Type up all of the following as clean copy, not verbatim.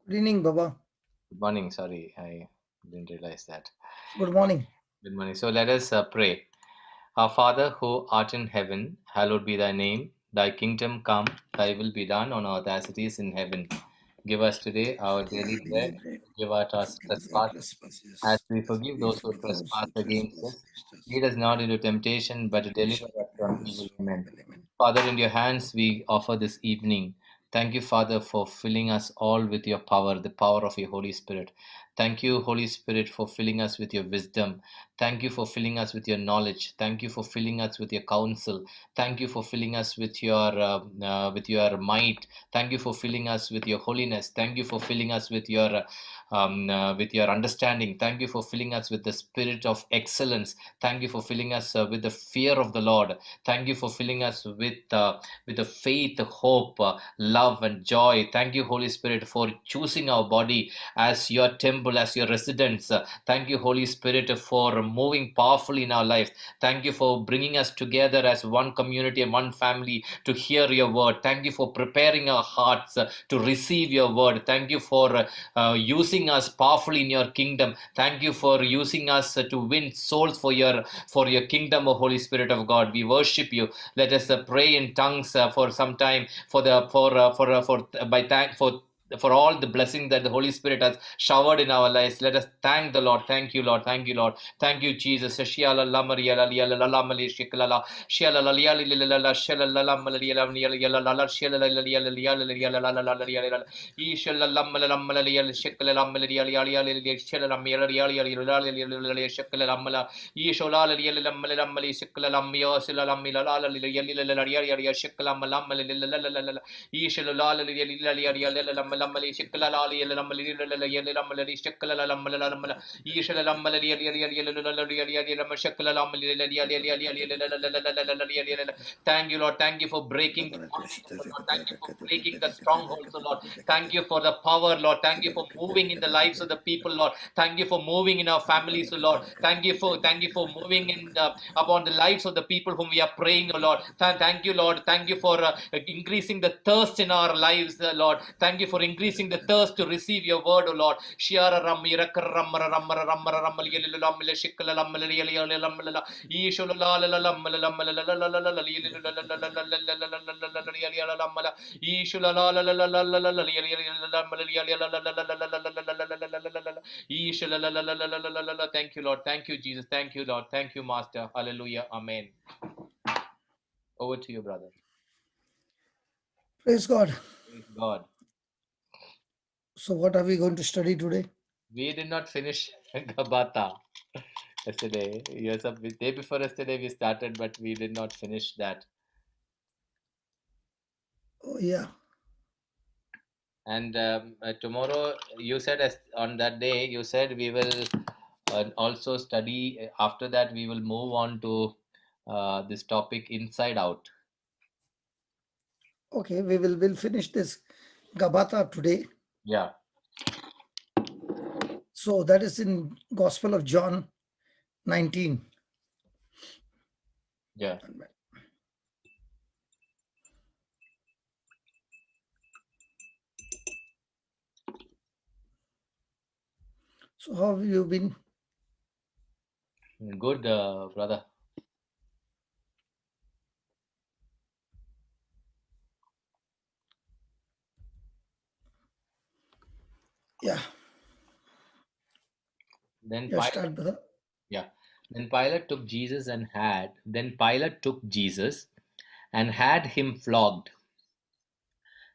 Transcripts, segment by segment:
Good evening, Baba. Good morning. Sorry, I didn't realize that. Good morning. Good morning. So let us pray. Our Father who art in heaven, hallowed be thy name. Thy kingdom come, thy will be done on earth as it is in heaven. Give us today our daily bread. Daily bread. Forgive us our Forgive us our trespasses as trespasses, we as forgive we those who forgive those trespass who against trespass us. against us. Lead us not into temptation, but deliver Temptation, us from evil. us from Amen. evil. Amen. Father, in your hands we offer this evening. Thank you, Father, for filling us all with your power, the power of your Holy Spirit. Thank you, Holy Spirit, for filling us with your wisdom. Thank you for filling us with your knowledge. Thank you for filling us with your counsel. Thank you for filling us with your might. Thank you for filling us with your holiness. Thank you for filling us with your understanding. Thank you for filling us with the spirit of excellence. Thank you for filling us with the fear of the Lord. Thank you for filling us with the faith, hope, love, and joy. Thank you, Holy Spirit, for choosing our body as your temple, as your residence. Thank you, Holy Spirit, for moving powerfully in our lives. Thank you for bringing us together as one community and one family to hear your word. Thank you for preparing our hearts to receive your word. Thank you for using us powerfully in your kingdom. Thank you for using us to win souls for your kingdom, O Holy Spirit of God. We worship you. Let us pray in tongues for some time for by thank for all the blessings that the Holy Spirit has showered in our lives. Let us thank the Lord. Thank you, Lord. Thank you, Lord. Thank you, Jesus. Shiala lamari ala liala la lamali shiklala. Shiala la liala liala la shiala la lamali liala liala la la shiala la liala liala liala la la la liala. Ishala lamala lamala liala shikla lamala liala liala liala shiala lamala liala liala liala shikla lamala. Ishola liala lamala lamali shikla lamia sila lamila la la liala liala shikla lamala liala Ishalala Lamali Shikalali Lamali Shikala Lamala Thank you, Lord. Thank you for breaking the bondages, Lord. Thank you for breaking the strongholds, Lord. Thank you for the power, Lord. Thank you for moving in the lives of the people, Lord. Thank you for moving in our families, Lord. Thank you for moving in upon the lives of the people whom we are praying, Lord. Thank you, Lord. Thank you for increasing the thirst in our lives, Lord. Thank you for increasing the thirst to receive your word, O Lord. Shiara ram irakar ramara ramara ramara ramal yelil lamle shikala lamle yelil lamla ishul la la la lamla lamla la la la la la yelil la la la la la yelil lamla ishul la la la la la la la yelil lamla yelil la la la la la ishul la la la la la la la. Thank you, Lord. Thank you, Jesus. Thank you, Lord. Thank you, Master. Hallelujah. Amen. Over to you, brother. Praise God. Praise God. So, what are we going to study today? We did not finish Gabbatha yesterday. Yes, the day before yesterday we started, but we did not finish that. Oh, yeah. And tomorrow, you said on that day, you said we will also study. After that, we will move on to this topic inside out. Okay, we'll finish this Gabbatha today. Yeah. So, that is in Gospel of John 19. Yeah. So, how have you been? Good, brother. Yeah. Then Yeah, Pilate, start, brother. yeah. Then Pilate took Jesus and had. Then Pilate took Jesus and had him flogged.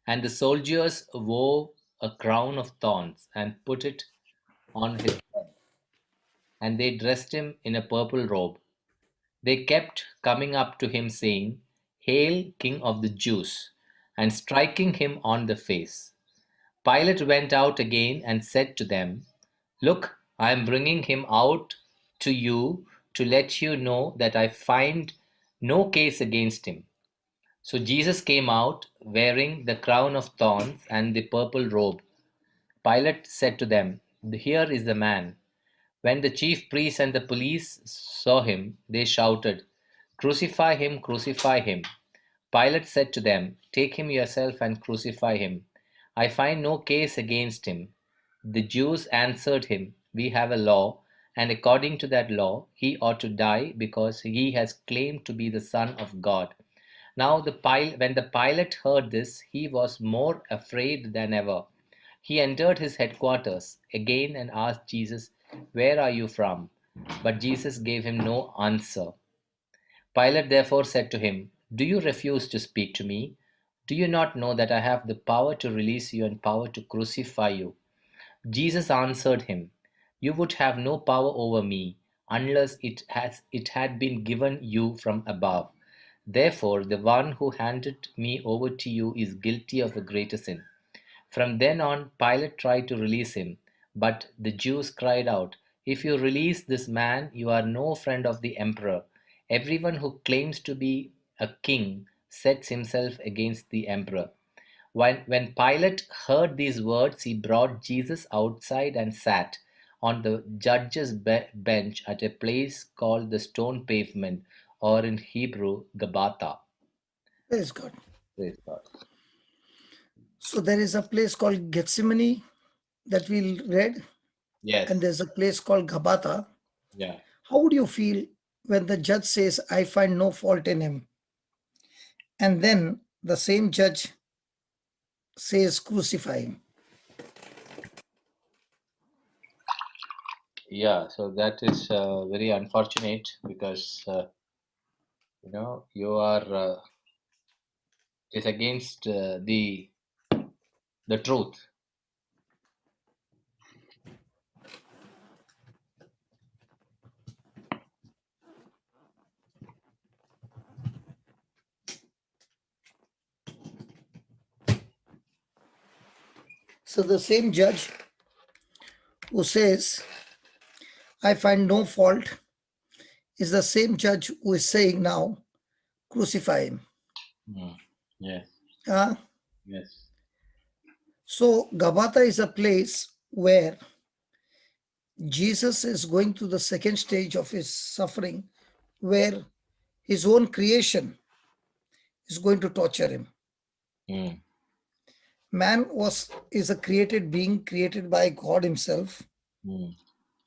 And the soldiers wove a crown of thorns and put it on his head, and they dressed him in a purple robe. They kept coming up to him, saying, Hail, King of the Jews, and striking him on the face. Pilate went out again and said to them, Look, I am bringing him out to you to let you know that I find no case against him. So Jesus came out wearing the crown of thorns and the purple robe. Pilate said to them, Here is the man. When the chief priests and the police saw him, they shouted, Crucify him, crucify him. Pilate said to them, Take him yourself and crucify him. I find no case against him. The Jews answered him, we have a law, and according to that law, he ought to die because he has claimed to be the Son of God. Now, when the pilot heard this, he was more afraid than ever. He entered his headquarters again and asked Jesus, where are you from? But Jesus gave him no answer. Pilate therefore said to him, do you refuse to speak to me? Do you not know that I have the power to release you and power to crucify you? Jesus answered him, you would have no power over me unless it had been given you from above. Therefore, the one who handed me over to you is guilty of a greater sin. From then on, Pilate tried to release him, but the Jews cried out, if you release this man, you are no friend of the emperor. Everyone who claims to be a king sets himself against the emperor. When Pilate heard these words, he brought Jesus outside and sat on the judge's bench at a place called the stone pavement, or in Hebrew, Gabbatha. Praise God. Praise God. So there is a place called Gethsemane that we read, and Yes. there's a place called Gabbatha. Yeah. How would you feel when the judge says, I find no fault in him? And then the same judge says, crucify him. Yeah. So that is very unfortunate because you are is against the truth. So the same judge who says, I find no fault, is the same judge who is saying now, crucify him. Mm. Yes. Uh, Yes. so Gabbatha is a place where Jesus is going to the second stage of his suffering, where his own creation is going to torture him. Mm. Man is a created being, created by God himself, Mm.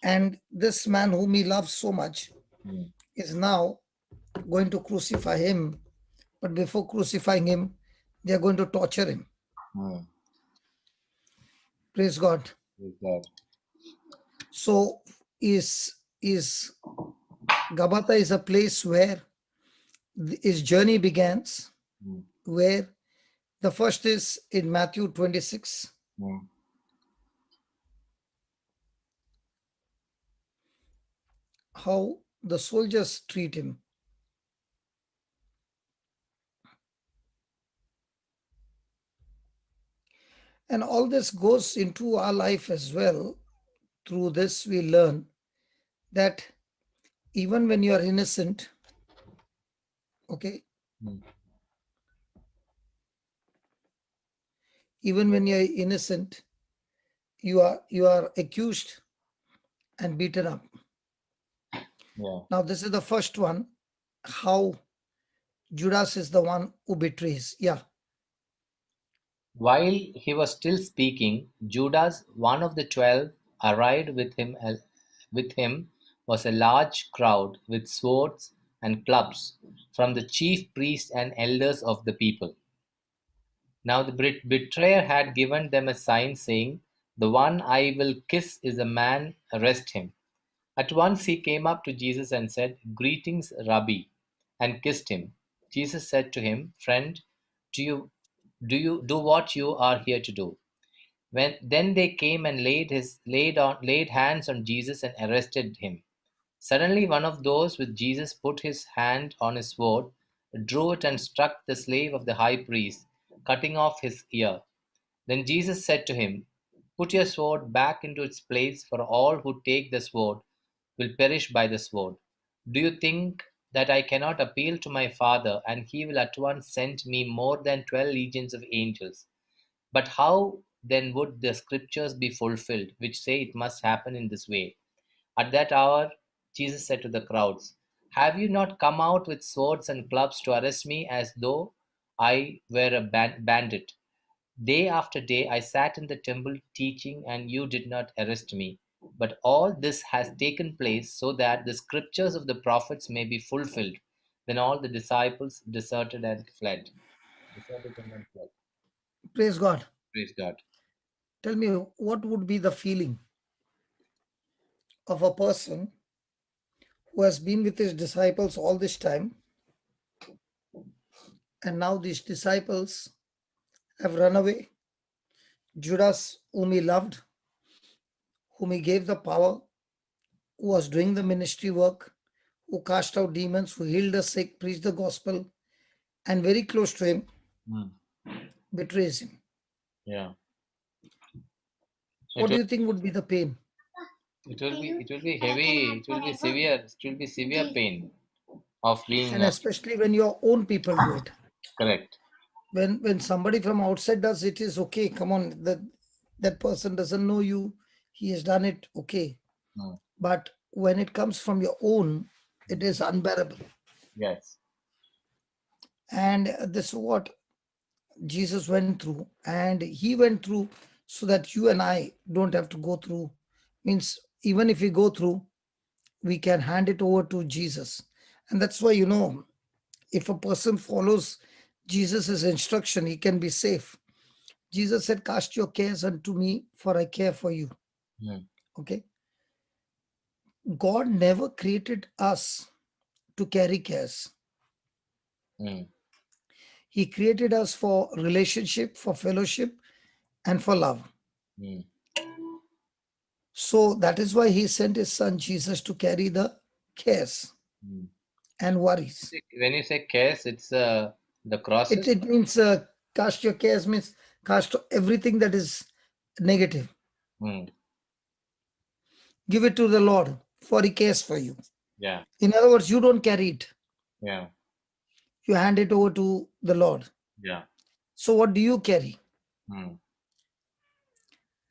and this man whom he loves so much Mm. is now going to crucify him. But before crucifying him, they are going to torture him. Mm. Praise God. Praise God. So is Gabbatha is a place where his journey begins, Mm. where the first is in Matthew 26, Mm. how the soldiers treat him. And all this goes into our life as well. Through this, we learn that even when you are innocent, okay, Mm. even when you are innocent, you are accused and beaten up. Yeah. Now, this is the first one, how Judas is the one who betrays. Yeah. While he was still speaking, Judas, one of the 12, arrived with him. With him was a large crowd with swords and clubs from the chief priests and elders of the people. Now the betrayer had given them a sign saying, the one I will kiss is a man, arrest him. At once he came up to Jesus and said, greetings, Rabbi, and kissed him. Jesus said to him, friend, do you do what you are here to do? Then they came and laid hands on Jesus and arrested him. Suddenly one of those with Jesus put his hand on his sword, drew it and struck the slave of the high priest, cutting off his ear. Then Jesus said to him, put your sword back into its place, for all who take the sword will perish by the sword. Do you think that I cannot appeal to my Father, and he will at once send me more than 12 legions of angels? But how then would the scriptures be fulfilled, which say it must happen in this way? At that hour, Jesus said to the crowds, have you not come out with swords and clubs to arrest me as though I were a bandit? Day after day I sat in the temple teaching, and you did not arrest me. But all this has taken place so that the scriptures of the prophets may be fulfilled. Then all the disciples deserted and fled. Deserted him and fled. Praise God. Praise God. Tell me, what would be the feeling of a person who has been with his disciples all this time, and now these disciples have run away? Judas, whom he loved, whom he gave the power, who was doing the ministry work, who cast out demons, who healed the sick, preached the gospel, and very close to him, Mm. betrays him. Yeah. It What do will, you think would be the pain? it will be heavy. It will be severe. It will be severe pain of being And especially when your own people do it. correct. When somebody from outside does it, is okay. Come on, that person doesn't know you. He has done it, okay. Mm. But when it comes from your own, it is unbearable. Yes. And this is what Jesus went through, and he went through so that you and I don't have to go through. Means even if we go through, we can hand it over to Jesus. And that's why, if a person follows Jesus' instruction, he can be safe. Jesus said, cast your cares unto me, for I care for you. Mm. Okay. God never created us to carry cares. Mm. He created us for relationship, for fellowship, and for love. Mm. So that is why he sent his son Jesus to carry the cares Mm. and worries. When you say cares, it's the It, crosses. it means cast your cares means cast everything that is negative. Mm. Give it to the Lord, for he cares for you. Yeah. In other words, you don't carry it. Yeah. You hand it over to the Lord. Yeah. So what do you carry? Mm.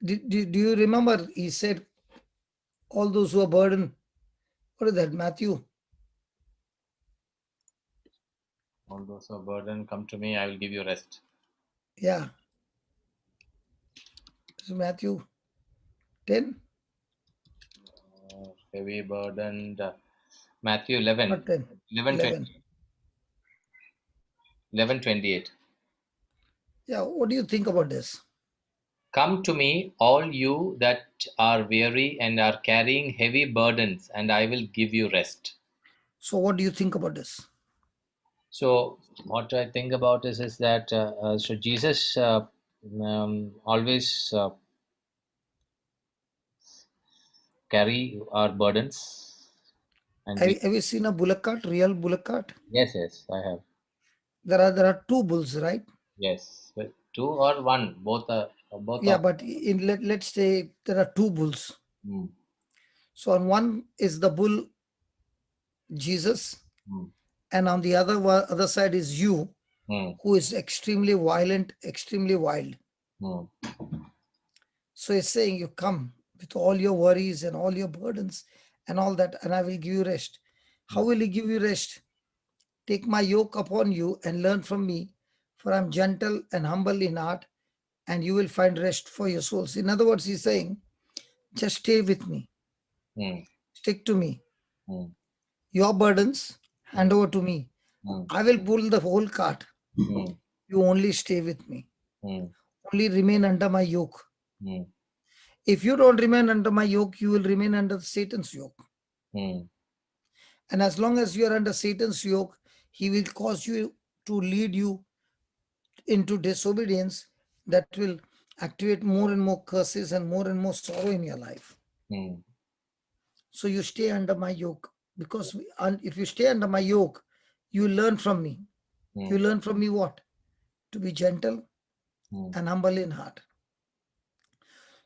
Do you remember he said, all those who are burdened? What is that, Matthew? All those who are burdened, come to me, I will give you rest. Yeah. This is Matthew 10, Heavy burdened. Matthew 11, not 10, 11, 20, 11. 11, 28. Yeah, what do you think about this? Come to me, all you that are weary and are carrying heavy burdens, and I will give you rest. So what do you think about this? So, what I think about is that so Jesus always carry our burdens, and we Have you seen a bullock cart, real bullock cart? yes, yes, I have. There are two bulls, right? Yes, but two or one, both Yeah, are. but let's say there are two bulls. Mm, So on one is the bull Jesus, mm, and on the other side is you, mm, who is extremely violent, extremely wild. mm, So he's saying, you come with all your worries and all your burdens and all that, and I will give you rest. How mm, will he give you rest? Take my yoke upon you and learn from me, for I'm gentle and humble in heart, and you will find rest for your souls. In other words, he's saying, just stay with me, mm, stick to me. mm, Your burdens, mm, hand over to me. mm, I will pull the whole cart. mm, You only stay with me. mm, Only remain under my yoke. mm, If you don't remain under my yoke, you will remain under Satan's yoke. mm, And as long as you are under Satan's yoke, he will cause you to lead you into disobedience that will activate more and more curses and more sorrow in your life. mm, So you stay under my yoke, because if you stay under my yoke, you learn from me. You mm, learn from me what? To be gentle mm, and humble in heart.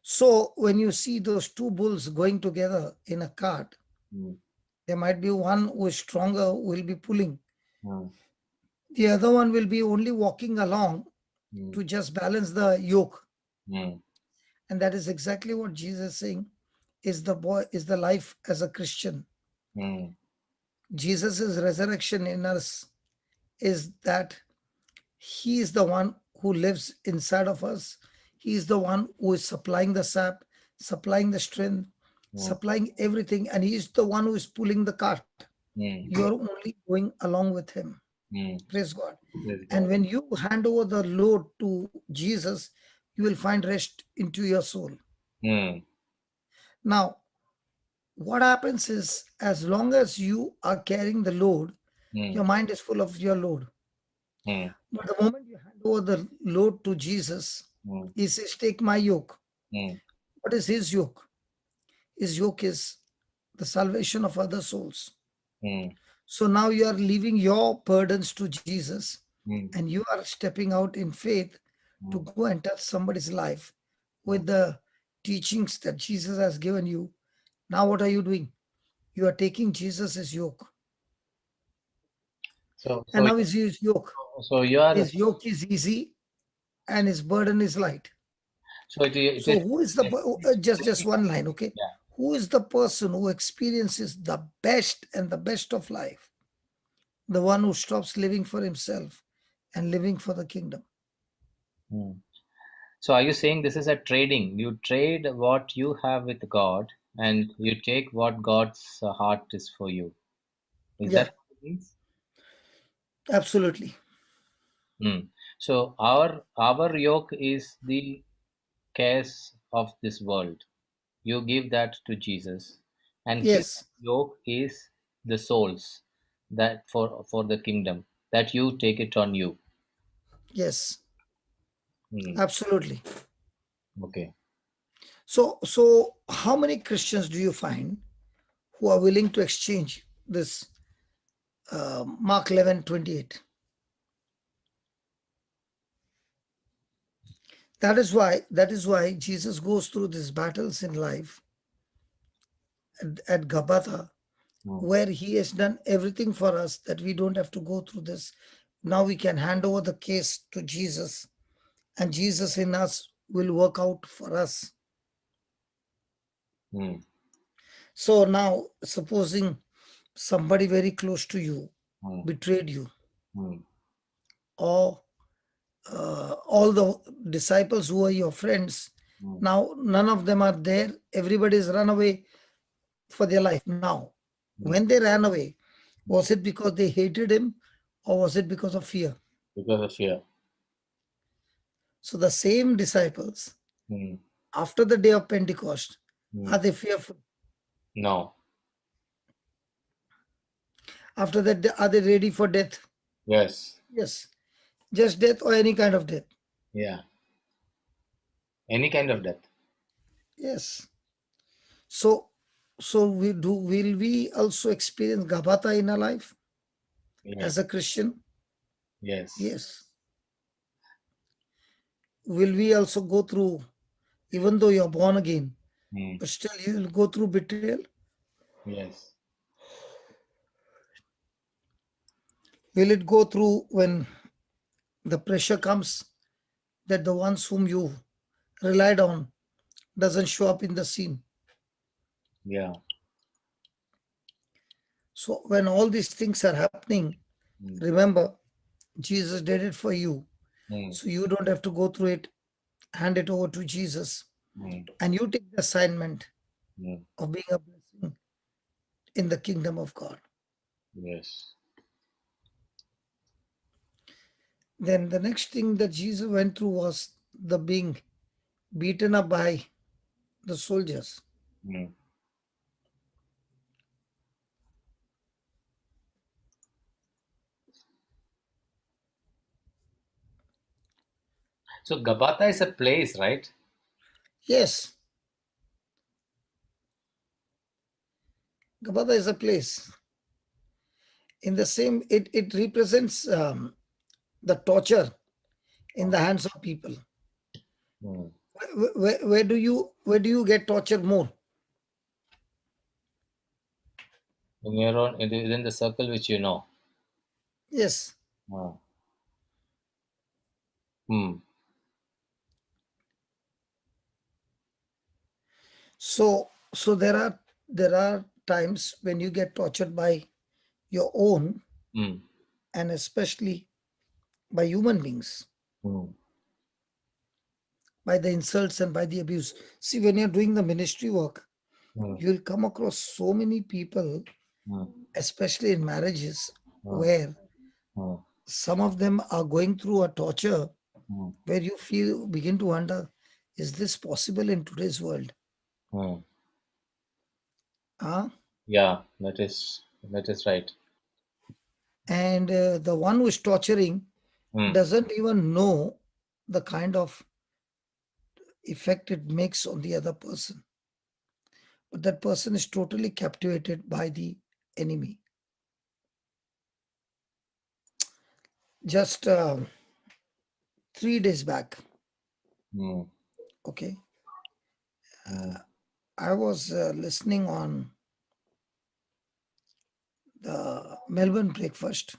So when you see those two bulls going together in a cart, mm, there might be one who is stronger, who will be pulling. mm, The other one will be only walking along mm, to just balance the yoke. mm, And that is exactly what Jesus is saying is the life as a Christian. mm, Jesus' resurrection in us is that he is the one who lives inside of us. He is the one who is supplying the sap, supplying the strength, mm, supplying everything, and he is the one who is pulling the cart. mm, You are only going along with him. mm. Praise God. Praise And God. when you hand over the load to Jesus, you will find rest into your soul. Mm, Now, what happens is, as long as you are carrying the load, mm, your mind is full of your load. mm, But the moment you hand over the load to Jesus, mm, he says, take my yoke. mm, What is his yoke? His yoke is the salvation of other souls. mm, So now you are leaving your burdens to Jesus, mm, and you are stepping out in faith to mm, go and touch somebody's life mm. with the teachings that Jesus has given you. Now, what are you doing? You are taking Jesus' yoke. So, And so, now is his yoke. so you are, His yoke is easy and his burden is light. so it So is, who is the just one line, okay? yeah. Who is the person who experiences the best and the best of life? The one who stops living for himself and living for the kingdom. Mm. So are you saying this is a trading? You trade what you have with God and you take what God's heart is for you. Is Yeah, that what it means? absolutely. Mm. So our yoke is the cares of this world. You give that to Jesus, and His Yes, yoke is the souls that for the kingdom that you take it on you. yes, Mm. absolutely. Okay. So how many Christians do you find who are willing to exchange this Mark 11:28? That is why Jesus goes through these battles in life at Gabbatha, Mm. where he has done everything for us that we don't have to go through this. Now we can hand over the case to Jesus, and Jesus in us will work out for us. Mm. So now, supposing somebody very close to you Mm. betrayed you, Mm. or all the disciples who are your friends, Mm. now none of them are there, everybody is run away for their life. Now, when Mm. they ran away, was Mm. it because they hated him, or was it because of fear? Because of fear. So the same disciples, Mm. after the day of Pentecost, are Mm. they fearful? No. After that, are they ready for death? Yes. Yes, just death or any kind of death. Yeah. Any kind of death. Yes. So, will we also experience Gabbatha in our life Yes. as a Christian? Yes. Yes. Will we also go through, even though you're born again, Mm. but still you will go through betrayal? Yes. Will it go through when the pressure comes that the ones whom you relied on doesn't show up in the scene? Yeah. So when all these things are happening, Mm. remember, Jesus did it for you. Mm. So you don't have to go through it. Hand it over to Jesus, Mm. and you take the assignment Mm. of being a blessing in the kingdom of God. Yes. Then the next thing that Jesus went through was the being beaten up by the soldiers. Mm. So Gabbatha is a place, right? Yes, Gabbatha is a place. In the same, it represents the torture in the hands of people. Mm. Where do you get torture more? In your own, within the circle which you know. Yes. Ah. Hmm. So there are times when you get tortured by your own, Hmm. and especially by human beings. Hmm. by the insults and by the abuse. See, when you're doing the ministry work, mm, you'll come across so many people, mm, especially in marriages, mm, where mm, some of them are going through a torture mm, where you begin to wonder, is this possible in today's world? mm. Huh? Yeah, that is right. And the one who is torturing Mm, doesn't even know the kind of effect it makes on the other person. But that person is totally captivated by the enemy. Just 3 days back, mm, okay, mm, I was listening on the Melbourne breakfast,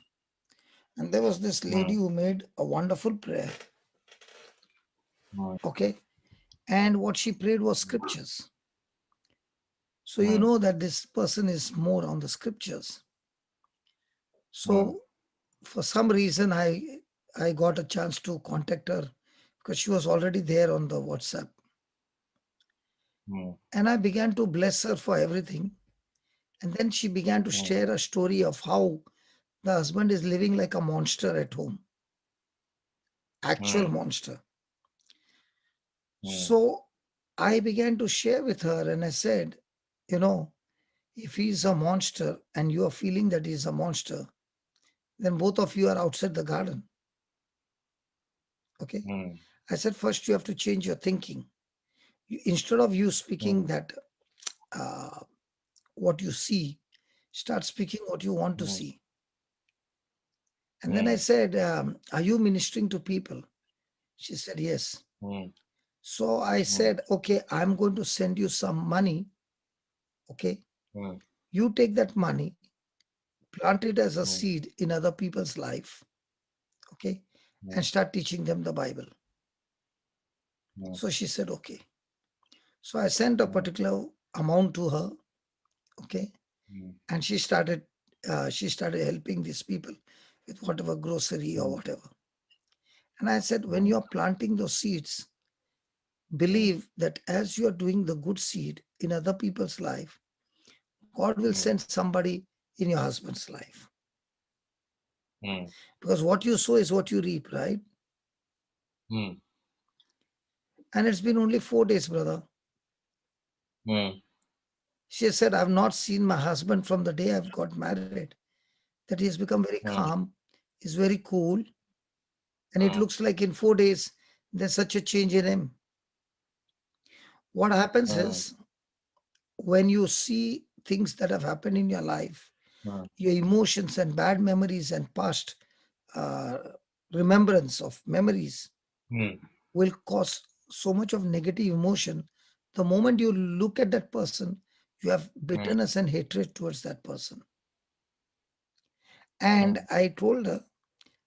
and there was this lady mm, who made a wonderful prayer, mm, okay, and what she prayed was scriptures. So you mm, know that this person is more on the scriptures. mm, So for some reason, I got a chance to contact her because she was already there on the WhatsApp, mm, and I began to bless her for everything. And then she began to mm, share a story of how the husband is living like a monster at home, actual mm, monster. mm, So I began to share with her, and I said, you know, if he's a monster and you are feeling that he's a monster, then both of you are outside the garden. Okay. mm, I said, first you have to change your thinking. Instead of you speaking mm, that what you see, start speaking what you want to mm, see. And then I mm, said, are you ministering to people? She said, yes. mm, So I mm, said, okay, I'm going to send you some money. Okay. mm, You take that money, plant it as a mm, seed in other people's life. Okay. And mm, start teaching them the Bible. mm, So she said, okay. So I sent a mm, particular amount to her. Okay. mm, And she started helping these people with whatever grocery or mm, whatever. And I said, when mm, you are planting those seeds, mm, believe that as you are doing the good seed in other people's life, God will mm, send somebody in your husband's life. mm, Because what you sow is what you reap, right? mm, And it's been only 4 days, brother. mm, She said, I've not seen my husband from the day I've got married, that he has become very mm, calm, he's very cool, and it mm, looks like in 4 days there's such a change in him. What happens mm, is when you see things that have happened in your life, mm, your emotions and bad memories and past uh, remembrance of memories mm, will cause so much of negative emotion. The moment you look at that person, you have mm, bitterness and hatred towards that person. And mm, I told her,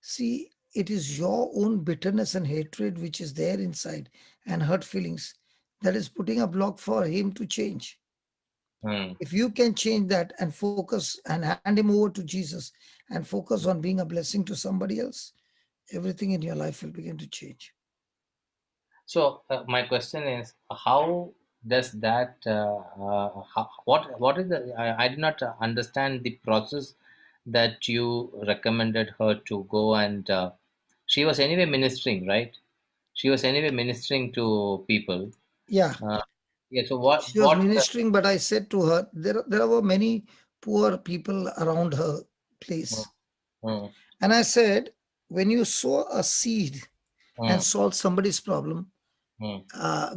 see, it is your own bitterness and hatred which is there inside and hurt feelings that is putting a block for him to change. mm. If you can change that and focus and hand him over to Jesus and focus on being a blessing to somebody else, everything in your life will begin to change. So my question is, how does that? What is the? I did not understand the process that you recommended her to go and. She was anyway ministering, right? She was anyway ministering to people. Yeah, Uh, yeah. So what? she was ministering, but I said to her, there were many poor people around her Mm, place. mm, And I said, when you sow a seed and mm, solve somebody's problem, mm.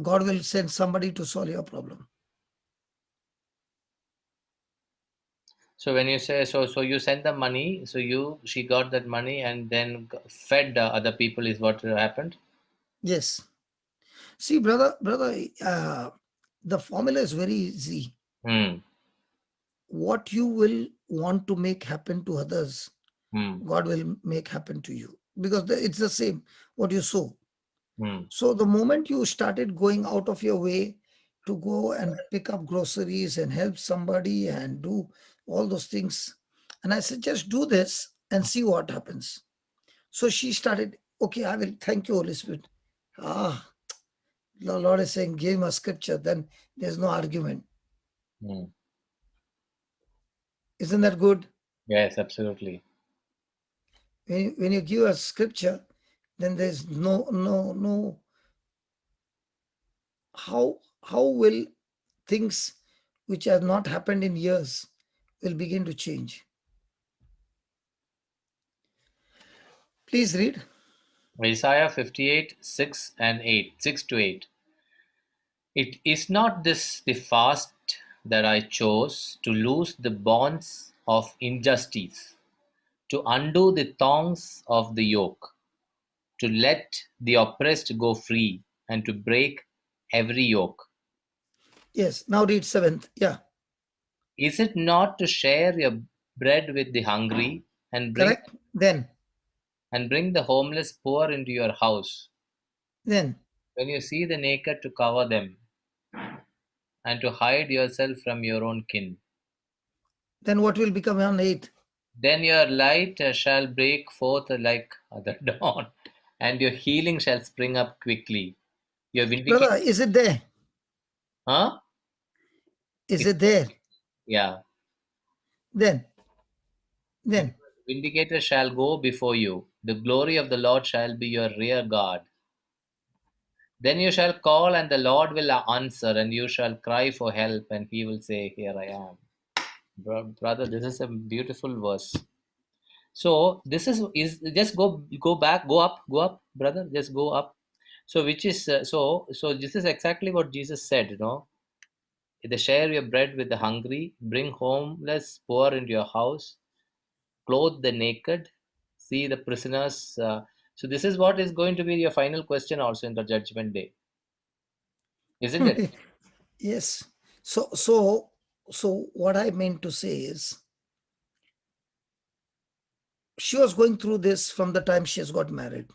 God will send somebody to solve your problem. So when you say so you sent the money. So she got that money and then fed other people is what happened. Yes. See, brother, the formula is very easy. Hmm. What you will want to make happen to others, Hmm. God will make happen to you because it's the same what you sow. Hmm. So the moment you started going out of your way to go and pick up groceries and help somebody and do all those things, and I said, just do this and see what happens. So she started, okay, I will, thank you, Holy Spirit. Ah, The Lord is saying, give him a scripture, then there's no argument. Mm. Isn't that good? Yes, absolutely. When you give a scripture, then there's no. How will things which have not happened in years will begin to change? Please read. Isaiah 58, 6 and 8, 6 to 8. It is not this the fast that I chose to loose the bonds of injustice, to undo the thongs of the yoke, to let the oppressed go free, and to break every yoke. Yes. Now read seventh. Yeah. Is it not to share your bread with the hungry and Correct. bring the homeless poor into your house? Then, When you see the naked, to cover them, and to hide yourself from your own kin. then what will become on eighth? Then your light shall break forth like the dawn, and your healing shall spring up quickly. Your vindication, Brother, is it there? huh? Is It's, it there? yeah. Then, then. Vindicator shall go before you. The glory of the Lord shall be your rear guard. Then you shall call, and the Lord will answer, and you shall cry for help, and he will say, here I am. Brother, this is a beautiful verse. So this is just go up, brother. Just go up. So which is so this is exactly what Jesus said. They share your bread with the hungry, bring homeless poor into your house, clothe the naked, see the prisoners. So this is what is going to be your final question also in the judgment day, isn't it? Yes. So what I meant to say is she was going through this from the time she has got married.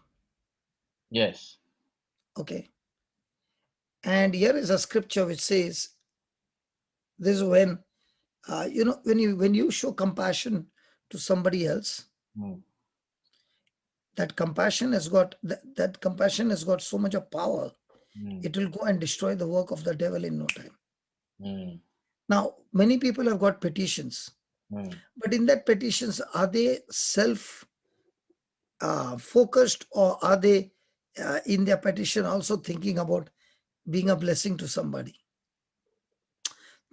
Yes. Okay. And here is a scripture which says this is when when you show compassion to somebody else, Mm, that compassion has got so much of power, mm, it will go and destroy the work of the devil in no time. mm, Now, many people have got petitions, mm. but in that petitions, are they self focused, or are they in their petition also thinking about being a blessing to somebody?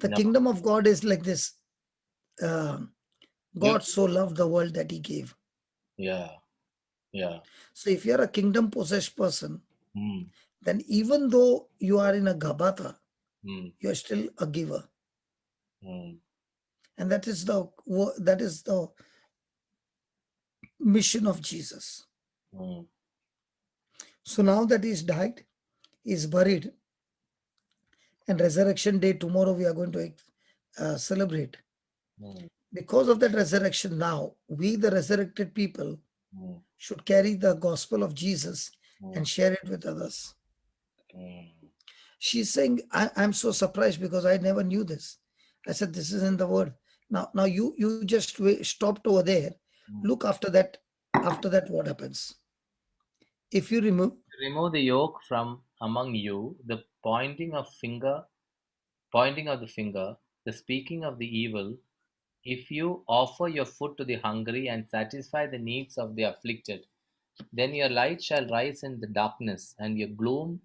The No. kingdom of God is like this. Uh, You. God so loved the world that he gave. Yeah. Yeah. So if you're a kingdom possessed person, Mm, then even though you are in a Gabbatha, mm, you're still a giver. mm, And that is the mission of Jesus. mm, So now that he's died, he's buried, and resurrection day tomorrow we are going to celebrate. mm, Because of that resurrection, now we, the resurrected people, mm, should carry the gospel of Jesus mm, and share it with others. mm. She's saying, I'm so surprised because I never knew this. I said, this is in the word. Now you just stopped over there. Mm. Look after that. After that, what happens? If you remove, Remove the yoke from among you, the pointing of the finger, the speaking of the evil. If you offer your food to the hungry and satisfy the needs of the afflicted, then your light shall rise in the darkness, and your gloom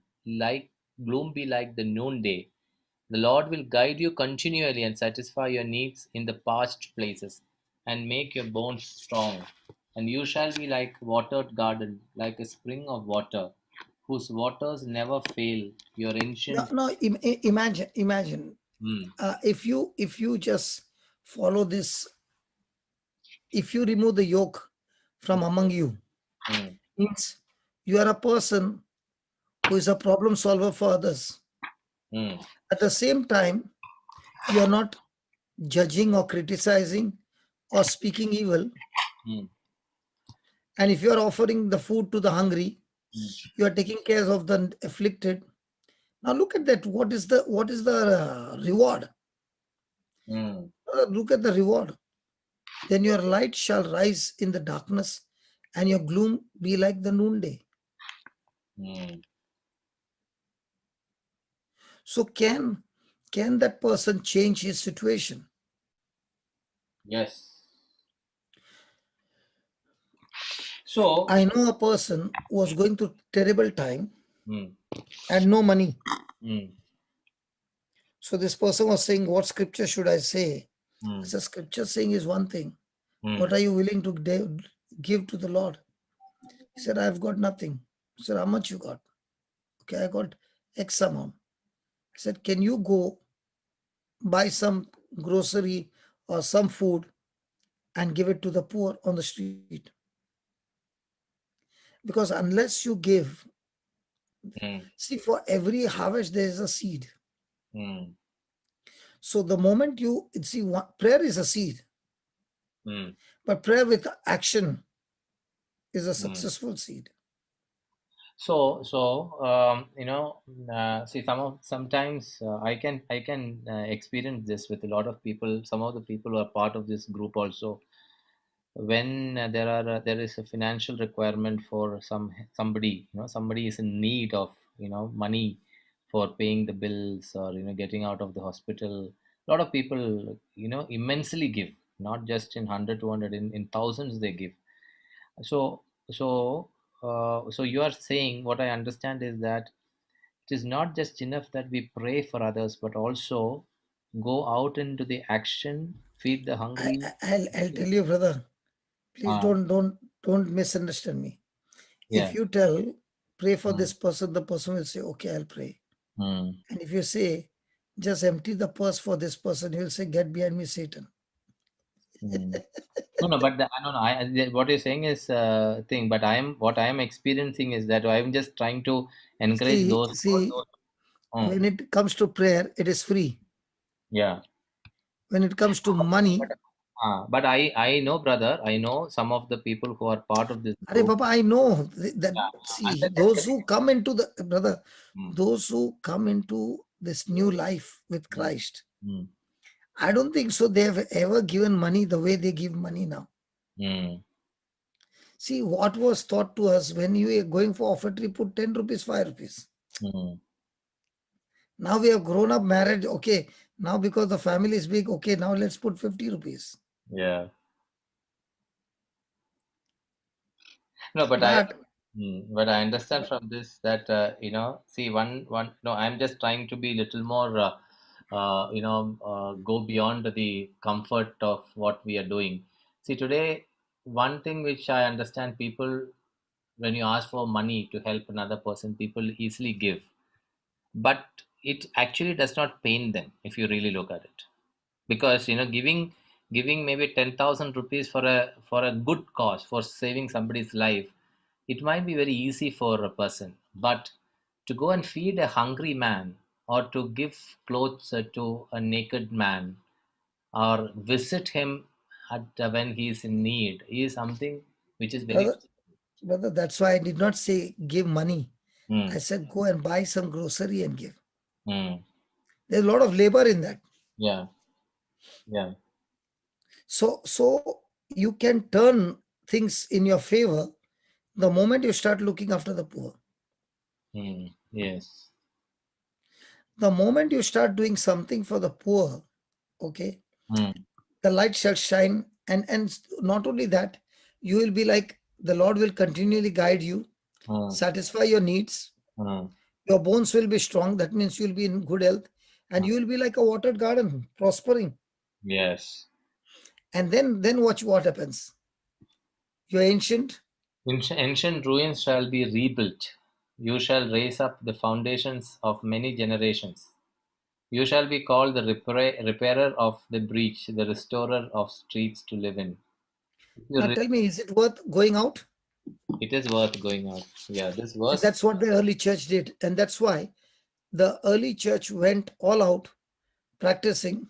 be like the noonday. The Lord will guide you continually and satisfy your needs in the parched places, and make your bones strong. And you shall be like watered garden, like a spring of water, whose waters never fail. Your no, ancient. no, imagine, Mm, if you just follow this, if you remove the yoke from among you, mm, means you are a person who is a problem solver for others. mm, At the same time, you are not judging or criticizing or speaking evil. mm, And if you are offering the food to the hungry, you are taking care of the afflicted. Now look at that. What is the reward? mm, Look at the reward. Then your light shall rise in the darkness, and your gloom be like the noonday. mm. So can that person change his situation? Yes. So, I know a person who was going through terrible time mm, and no money. mm, So this person was saying, what scripture should I say? I mm, said, scripture saying is one thing. mm, What are you willing to give to the Lord? He said, I've got nothing. I said, how much you got? Okay, I got X amount. I said, can you go buy some grocery or some food and give it to the poor on the street? Because unless you give, mm, see, for every harvest, there is a seed. mm, So the moment you see, prayer is a seed, mm, but prayer with action is a mm. successful seed. See, sometimes I can experience this with a lot of people. Some of the people who are part of this group also, when there is a financial requirement for somebody, somebody is in need of money for paying the bills, or getting out of the hospital. A lot of people immensely give, not just in 100, 200, in thousands they give. So so uh, so you are saying, what I understand is that it is not just enough that we pray for others, but also go out into the action, feed the hungry. I'll tell you, brother. Please uh, don't misunderstand me. If yeah. you tell pray for Mm, this person, the person will say, okay, I'll pray. mm, And if you say just empty the purse for this person, he'll say, get behind me, Satan. mm. No, no, but no, no. What you're saying is thing, but what I am experiencing is that I am just trying to encourage See, those. see, those mm, when it comes to prayer, it is free. yeah. When it comes to money, But I know, brother. I know some of the people who are part of this Are group. Papa, I know that, Yeah, see, and those who come into the, brother, mm, those who come into this new life with mm, Christ, mm, I don't think so they have ever given money the way they give money now. mm, See, what was taught to us when you were going for offertory, put 10 rupees, 5 rupees. mm, Now we have grown up, married, okay. Now because the family is big, okay, now let's put 50 rupees. yeah. No, But but I understand from this that see, one. No, I'm just trying to be little more, go beyond the comfort of what we are doing. See, today, one thing which I understand, people, when you ask for money to help another person, people easily give, but it actually does not pain them if you really look at it, because giving maybe 10,000 rupees for a good cause, for saving somebody's life, it might be very easy for a person, but to go and feed a hungry man, or to give clothes to a naked man, or visit him when he is in need, is something which is very. brother, that's why I did not say give money. I Mm, said go and buy some grocery and give. mm, There's a lot of labor in that. yeah, yeah. So you can turn things in your favor the moment you start looking after the poor. Yes. The moment you start doing something for the poor, okay, Mm, the light shall shine, and not only that, you will be like the Lord will continually guide you, mm, satisfy your needs. mm, Your bones will be strong. That means you'll be in good health, and mm. you will be like a watered garden, prospering. Yes. And then watch what happens. You're ancient. Ancient ruins shall be rebuilt. You shall raise up the foundations of many generations. You shall be called the repairer of the breach, the restorer of streets to live in. You Now tell me, is it worth going out? It is worth going out. Yeah, this See, verse. that's what the early church did. And that's why the early church went all out practicing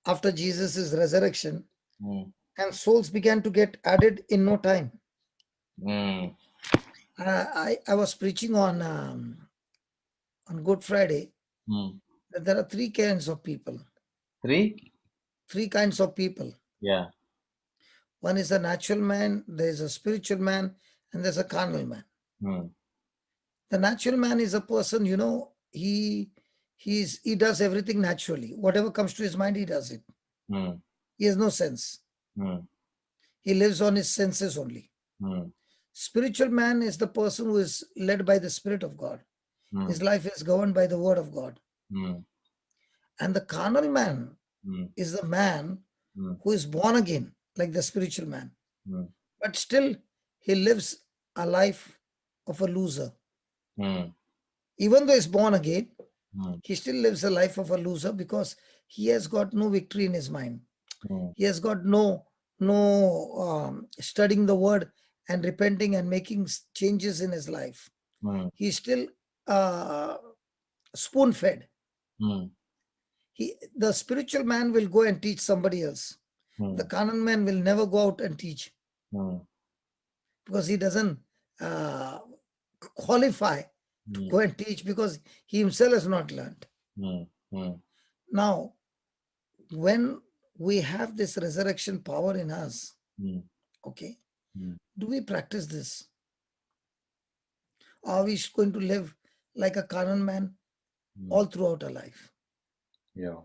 after Jesus' resurrection, Mm, and souls began to get added in no time. mm, I was preaching on Good Friday mm. that there are three kinds of people. Three? Three kinds of people. Yeah. One is a natural man, there is a spiritual man, and there's a carnal man. Mm, The natural man is a person, he he does everything naturally. Whatever comes to his mind, he does it. mm, He has no sense. mm, He lives on his senses only. mm, Spiritual man is the person who is led by the Spirit of God. His mm, life is governed by the Word of God. mm, And the carnal man mm, is the man mm, who is born again, like the spiritual man. mm, But still, he lives a life of a loser. mm, Even though he's born again, mm, he still lives a life of a loser because he has got no victory in his mind. mm, He has got no studying the word and repenting and making changes in his life. mm, He's still uh, spoon fed. mm, The spiritual man will go and teach somebody else. The mm, carnal man will never go out and teach mm, because he doesn't uh, qualify to mm, go and teach because he himself has not learned. mm, mm, Now, when we have this resurrection power in us, mm, okay, mm, do we practice this? Or are we going to live like a carnal man mm. all throughout our life? Yeah.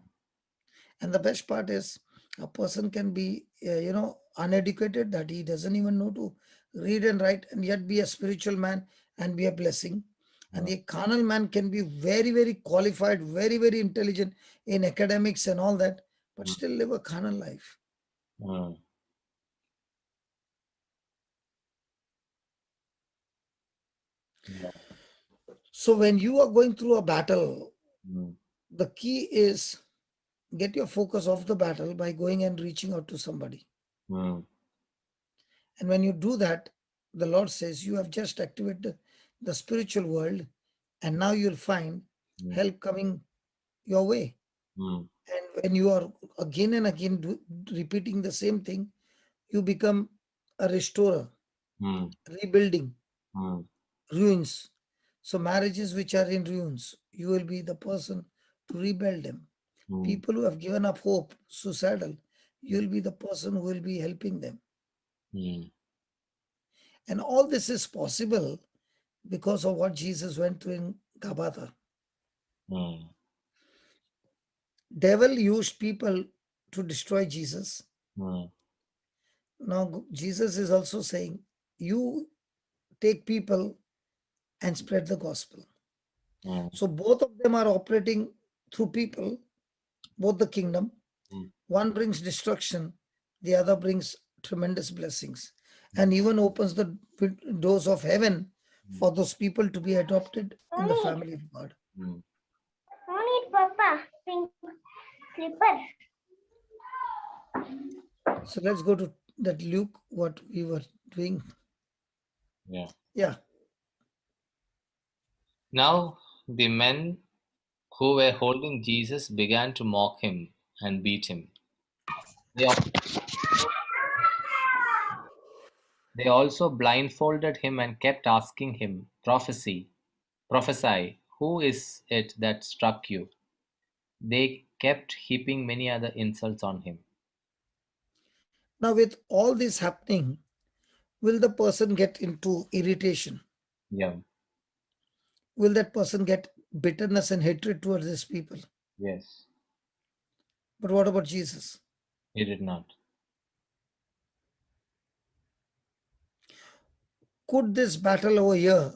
And the best part is a person can be, uneducated, that he doesn't even know to read and write, and yet be a spiritual man and be a blessing. And Mm, the carnal man can be very, very qualified, very, very intelligent in academics and all that, but mm, still live a carnal life. mm, yeah. So when you are going through a battle, Mm, the key is get your focus off the battle by going and reaching out to somebody. mm, And when you do that, the Lord says you have just activated the spiritual world, and now you'll find mm, help coming your way. mm, And when you are again and again repeating the same thing, you become a restorer, mm, rebuilding mm, ruins. So, marriages which are in ruins, you will be the person to rebuild them. mm, People who have given up hope, suicidal, you will be the person who will be helping them. mm, And all this is possible because of what Jesus went through in Gabbatha. mm, Devil used people to destroy Jesus. mm, Now Jesus is also saying, you take people and spread the gospel. mm, So both of them are operating through people, both the kingdom. mm, One brings destruction, the other brings tremendous blessings, and even opens the doors of heaven mm, for those people to be adopted in the Mommy, family of God. mm. mommy, Papa, pink slipper. So let's go to that Luke, what we were doing. Yeah. Yeah. Now the men who were holding Jesus began to mock him and beat him. They, al- they also blindfolded him and kept asking him, prophesy, who is it that struck you? They kept heaping many other insults on him. Now, with all this happening, will the person get into irritation? Yeah. Will that person get bitterness and hatred towards these people? Yes. But what about Jesus? He did not. Could this battle over here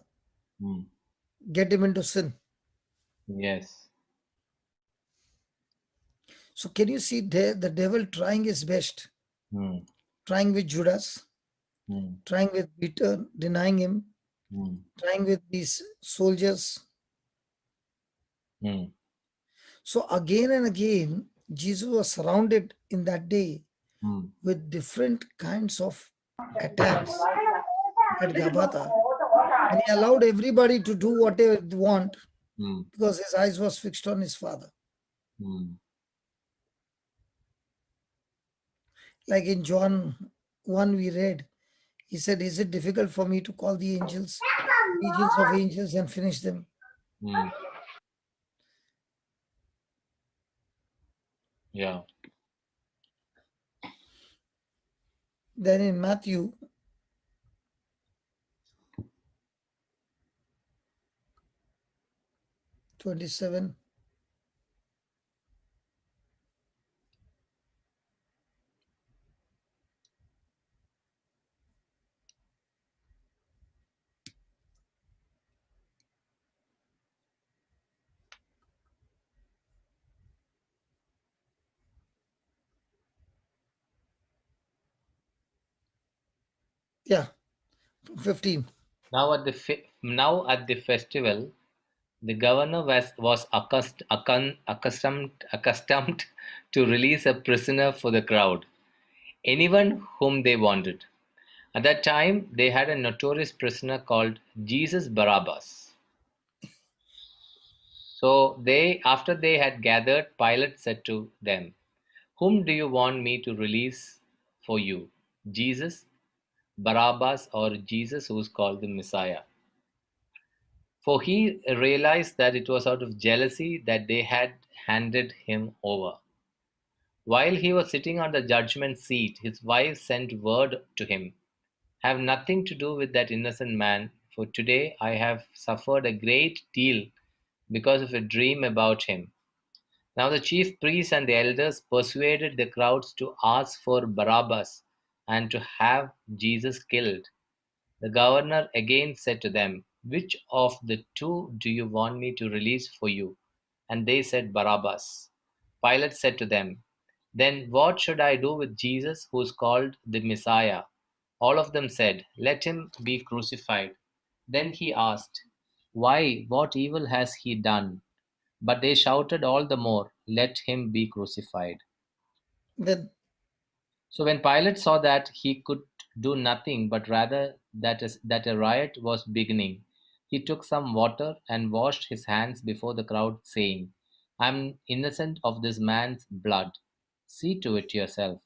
Mm. get him into sin? Yes. So, can you see there the devil trying his best, Mm. trying with Judas, Mm. trying with Peter, denying him, Mm. trying with these soldiers? Mm. So, again and again, Jesus was surrounded in that day Mm. with different kinds of attacks at Gabbatha, and he allowed everybody to do whatever they want Mm. because his eyes was fixed on his father. Mm. Like in John 1 we read, he said, is it difficult for me to call the angels legions of angels and finish them? Mm. Yeah. Then in Matthew 27. Yeah, from 15. Now at the festival, the governor was accustomed to release a prisoner for the crowd, anyone whom they wanted. At that time, they had a notorious prisoner called Jesus Barabbas. So after they had gathered, Pilate said to them, "Whom do you want me to release for you? Jesus, Barabbas, or Jesus who is called the Messiah?" For he realized that it was out of jealousy that they had handed him over. While he was sitting on the judgment seat, his wife sent word to him, "Have nothing to do with that innocent man, for today I have suffered a great deal because of a dream about him." Now the chief priests and the elders persuaded the crowds to ask for Barabbas and to have Jesus killed. The governor again said to them, "Which of the two do you want me to release for you?" And they said, "Barabbas." Pilate said to them, "Then what should I do with Jesus who is called the Messiah?" All of them said, "Let him be crucified." Then he asked, "Why? What evil has he done?" But they shouted all the more, "Let him be crucified." Then So when Pilate saw that he could do nothing, but rather that a riot was beginning, he took some water and washed his hands before the crowd, saying, "I am innocent of this man's blood. See to it yourself."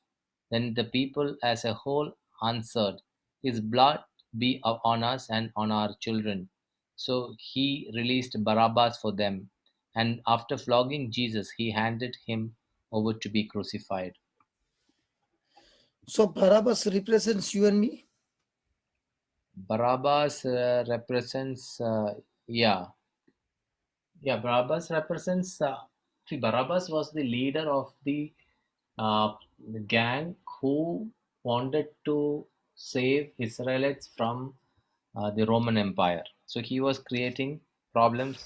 Then the people as a whole answered, "His blood be on us and on our children." So he released Barabbas for them, and after flogging Jesus, he handed him over to be crucified. so Barabbas represents you and me. Barabbas represents, yeah, Barabbas represents. See, Barabbas was the leader of uh, the gang who wanted to save Israelites from the Roman Empire. So he was creating problems.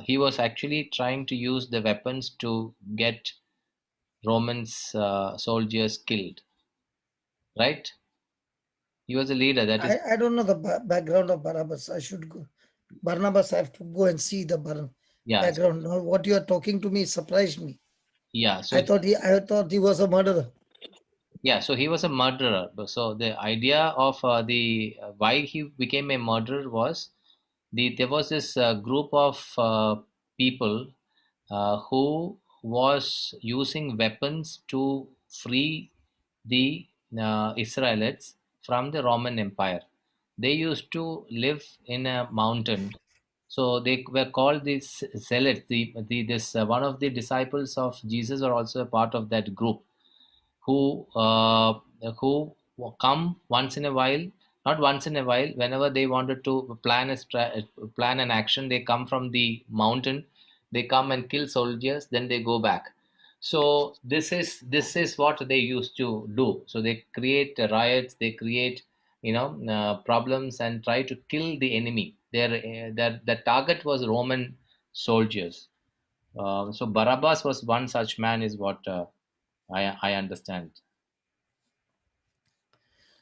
He was actually trying to use the weapons to get Romans soldiers killed. Right? He was a leader. That is, I don't know the background of Barabbas. I should go. Barnabas, I have to go and see the yeah, background. Now, what you are talking to me surprised me. yeah. So I thought he was a murderer. yeah, so he was a murderer. So the idea of the why he became a murderer was there was this group of people who was using weapons to free the Israelites from the Roman Empire. They used to live in a mountain, so they were called the zealots. This one of the disciples of Jesus are also a part of that group who who come once in a while, not once in a while, whenever they wanted to plan an action, they come from the mountain, they come and kill soldiers, then they go back. So this is what they used to do. So they create riots, they create problems and try to kill the enemy. Their target was Roman soldiers. So Barabbas was one such man, is what I understand.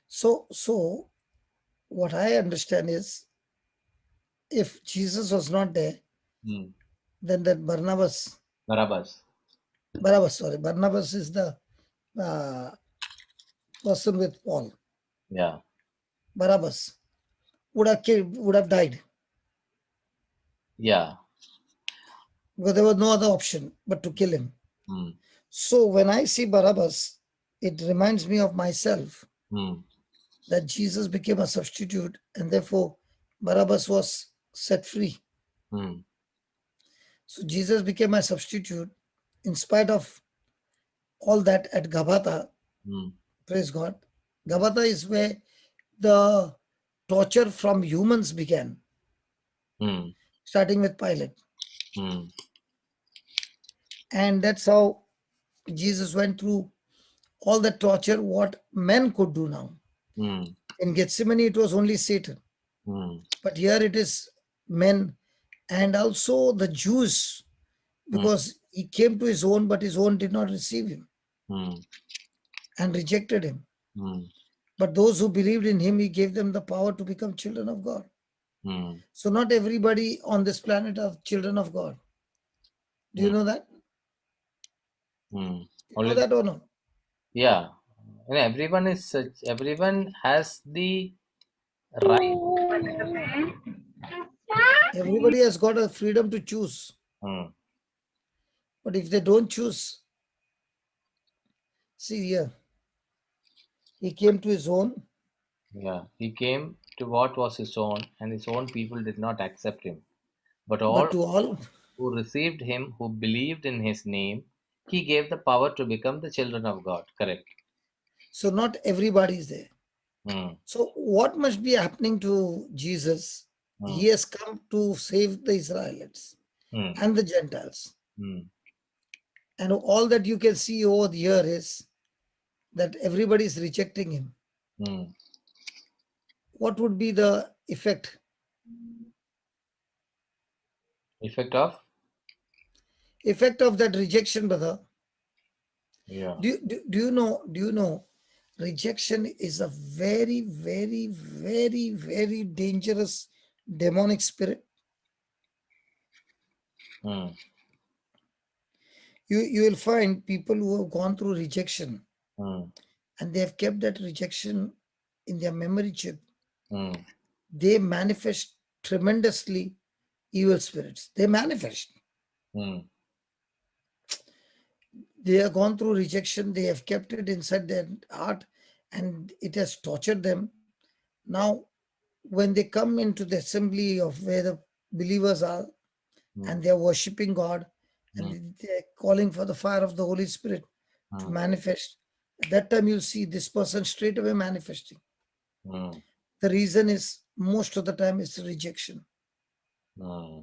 So what I understand is, if Jesus was not there, Hmm. then that Barabbas. Barnabas is the uh, person with Paul. Yeah. Barabbas would have died Yeah. because there was no other option but to kill him. Hmm. So when I see Barabbas, it reminds me of myself, Hmm. that Jesus became a substitute and therefore Barabbas was set free. Hmm. So Jesus became a substitute in spite of all that at Gabbatha. Hmm. Praise God. Gabbatha is where the torture from humans began. Hmm. starting with Pilate. Hmm. And that's how Jesus went through all the torture what men could do now. Hmm. In Gethsemane, it was only Satan. Hmm. But here it is men and also the Jews, because he came to his own, but his own did not receive him Hmm. and rejected him. Hmm. But those who believed in him, he gave them the power to become children of God. Hmm. So not everybody on this planet are children of God. Do you know that? Hmm. You know Only that or no? yeah. And everyone is such. Everyone has the right. Everybody has got a freedom to choose. Hmm. But if they don't choose, see here, he came to his own, Yeah. He came to what was his own, and his own people did not accept him. But all but to all. who received him, who believed in his name, he gave the power to become the children of God. Correct. So not everybody is there. Hmm. So what must be happening to Jesus? Hmm. He has come to save the Israelites Hmm. and the Gentiles. Hmm. And all that you can see over here is that everybody is rejecting him. Hmm. What would be the effect? Effect of Effect of that rejection, brother? yeah. Do you know? Do you know? Rejection is a very, very, very, very dangerous demonic spirit. Hmm. You will find people who have gone through rejection Hmm. and they have kept that rejection in their memory chip. Hmm. They manifest tremendously evil spirits. They manifest. Hmm. They have gone through rejection. They have kept it inside their heart, and it has tortured them. Now, when they come into the assembly of where the believers are, Hmm. and they are worshiping God, Hmm. and they're calling for the fire of the Holy Spirit to Hmm. manifest, at that time you'll see this person straight away manifesting. Hmm. The reason is most of the time it's rejection. Hmm.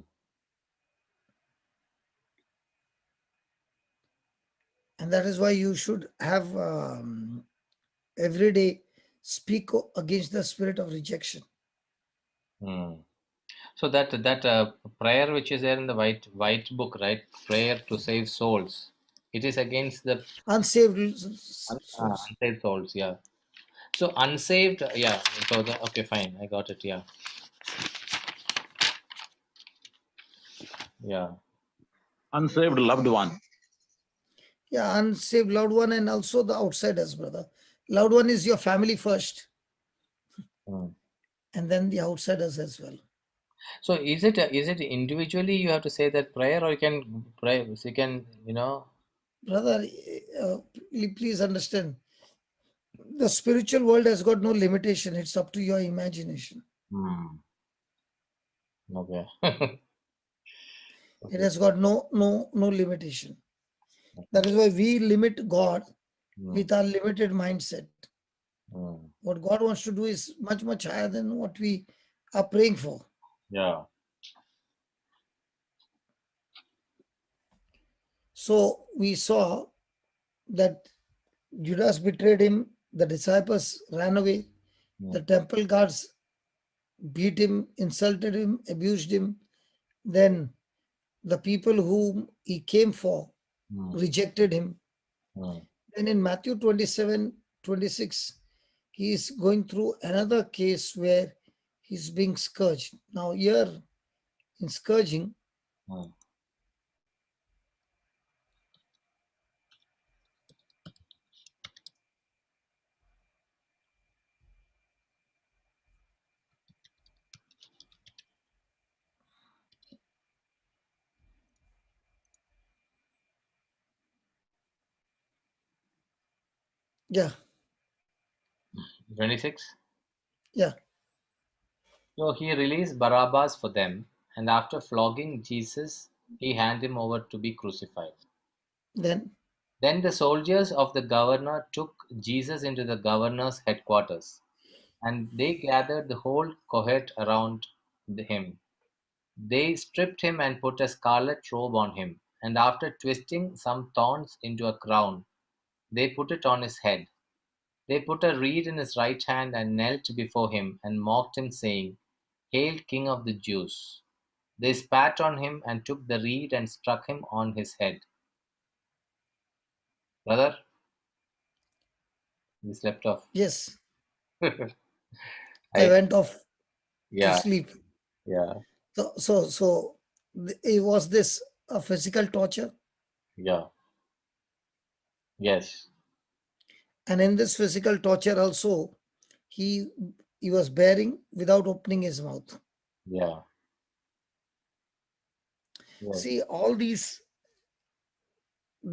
And that is why you should have every day speak against the spirit of rejection. Hmm. So that prayer which is there in the white book, right? Prayer to save souls. It is against the Unsaved souls. unsaved souls. Yeah. So unsaved. Yeah. So okay, fine. I got it. Yeah. Yeah. Unsaved loved one. Yeah, unsaved loved one and also the outsiders, brother. Loved one is your family first, Hmm. and then the outsiders as well. So is it individually you have to say that prayer, or you can pray? So you can Brother, please understand, the spiritual world has got no limitation. It's up to your imagination. Hmm. Okay. It Okay. has got no limitation. That is why we limit God Hmm. with our limited mindset. Hmm. What God wants to do is much higher than what we are praying for. Yeah. So we saw that Judas betrayed him, the disciples ran away, Hmm. the temple guards beat him, insulted him, abused him. Then the people whom he came for Hmm. rejected him. Hmm. Then in Matthew 27:26, he is going through another case where he's being scourged. Now, here in scourging, Hmm. yeah, 26. yeah. So he released Barabbas for them, and after flogging Jesus, he handed him over to be crucified. Then, Then the soldiers of the governor took Jesus into the governor's headquarters, and they gathered the whole cohort around him. They stripped him and put a scarlet robe on him, and after twisting some thorns into a crown, they put it on his head. They put a reed in his right hand and knelt before him and mocked him, saying, Hail, King of the Jews! They spat on him and took the reed and struck him on his head. Brother, he slept off. Yes, I I, went off to yeah, sleep. yeah, Was this a physical torture? yeah, yes, And in this physical torture also, he he was bearing without opening his mouth. yeah, yes, See, all these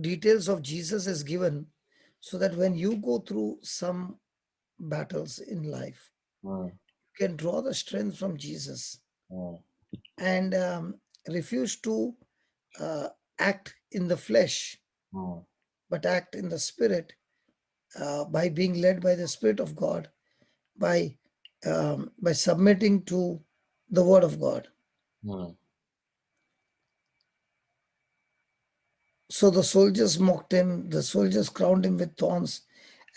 details of Jesus is given so that when you go through some battles in life, mm, you can draw the strength from Jesus mm, and refuse to uh, act in the flesh, mm, but act in the spirit by being led by the Spirit of God, by submitting to the Word of God. mm, So the soldiers mocked him, the soldiers crowned him with thorns,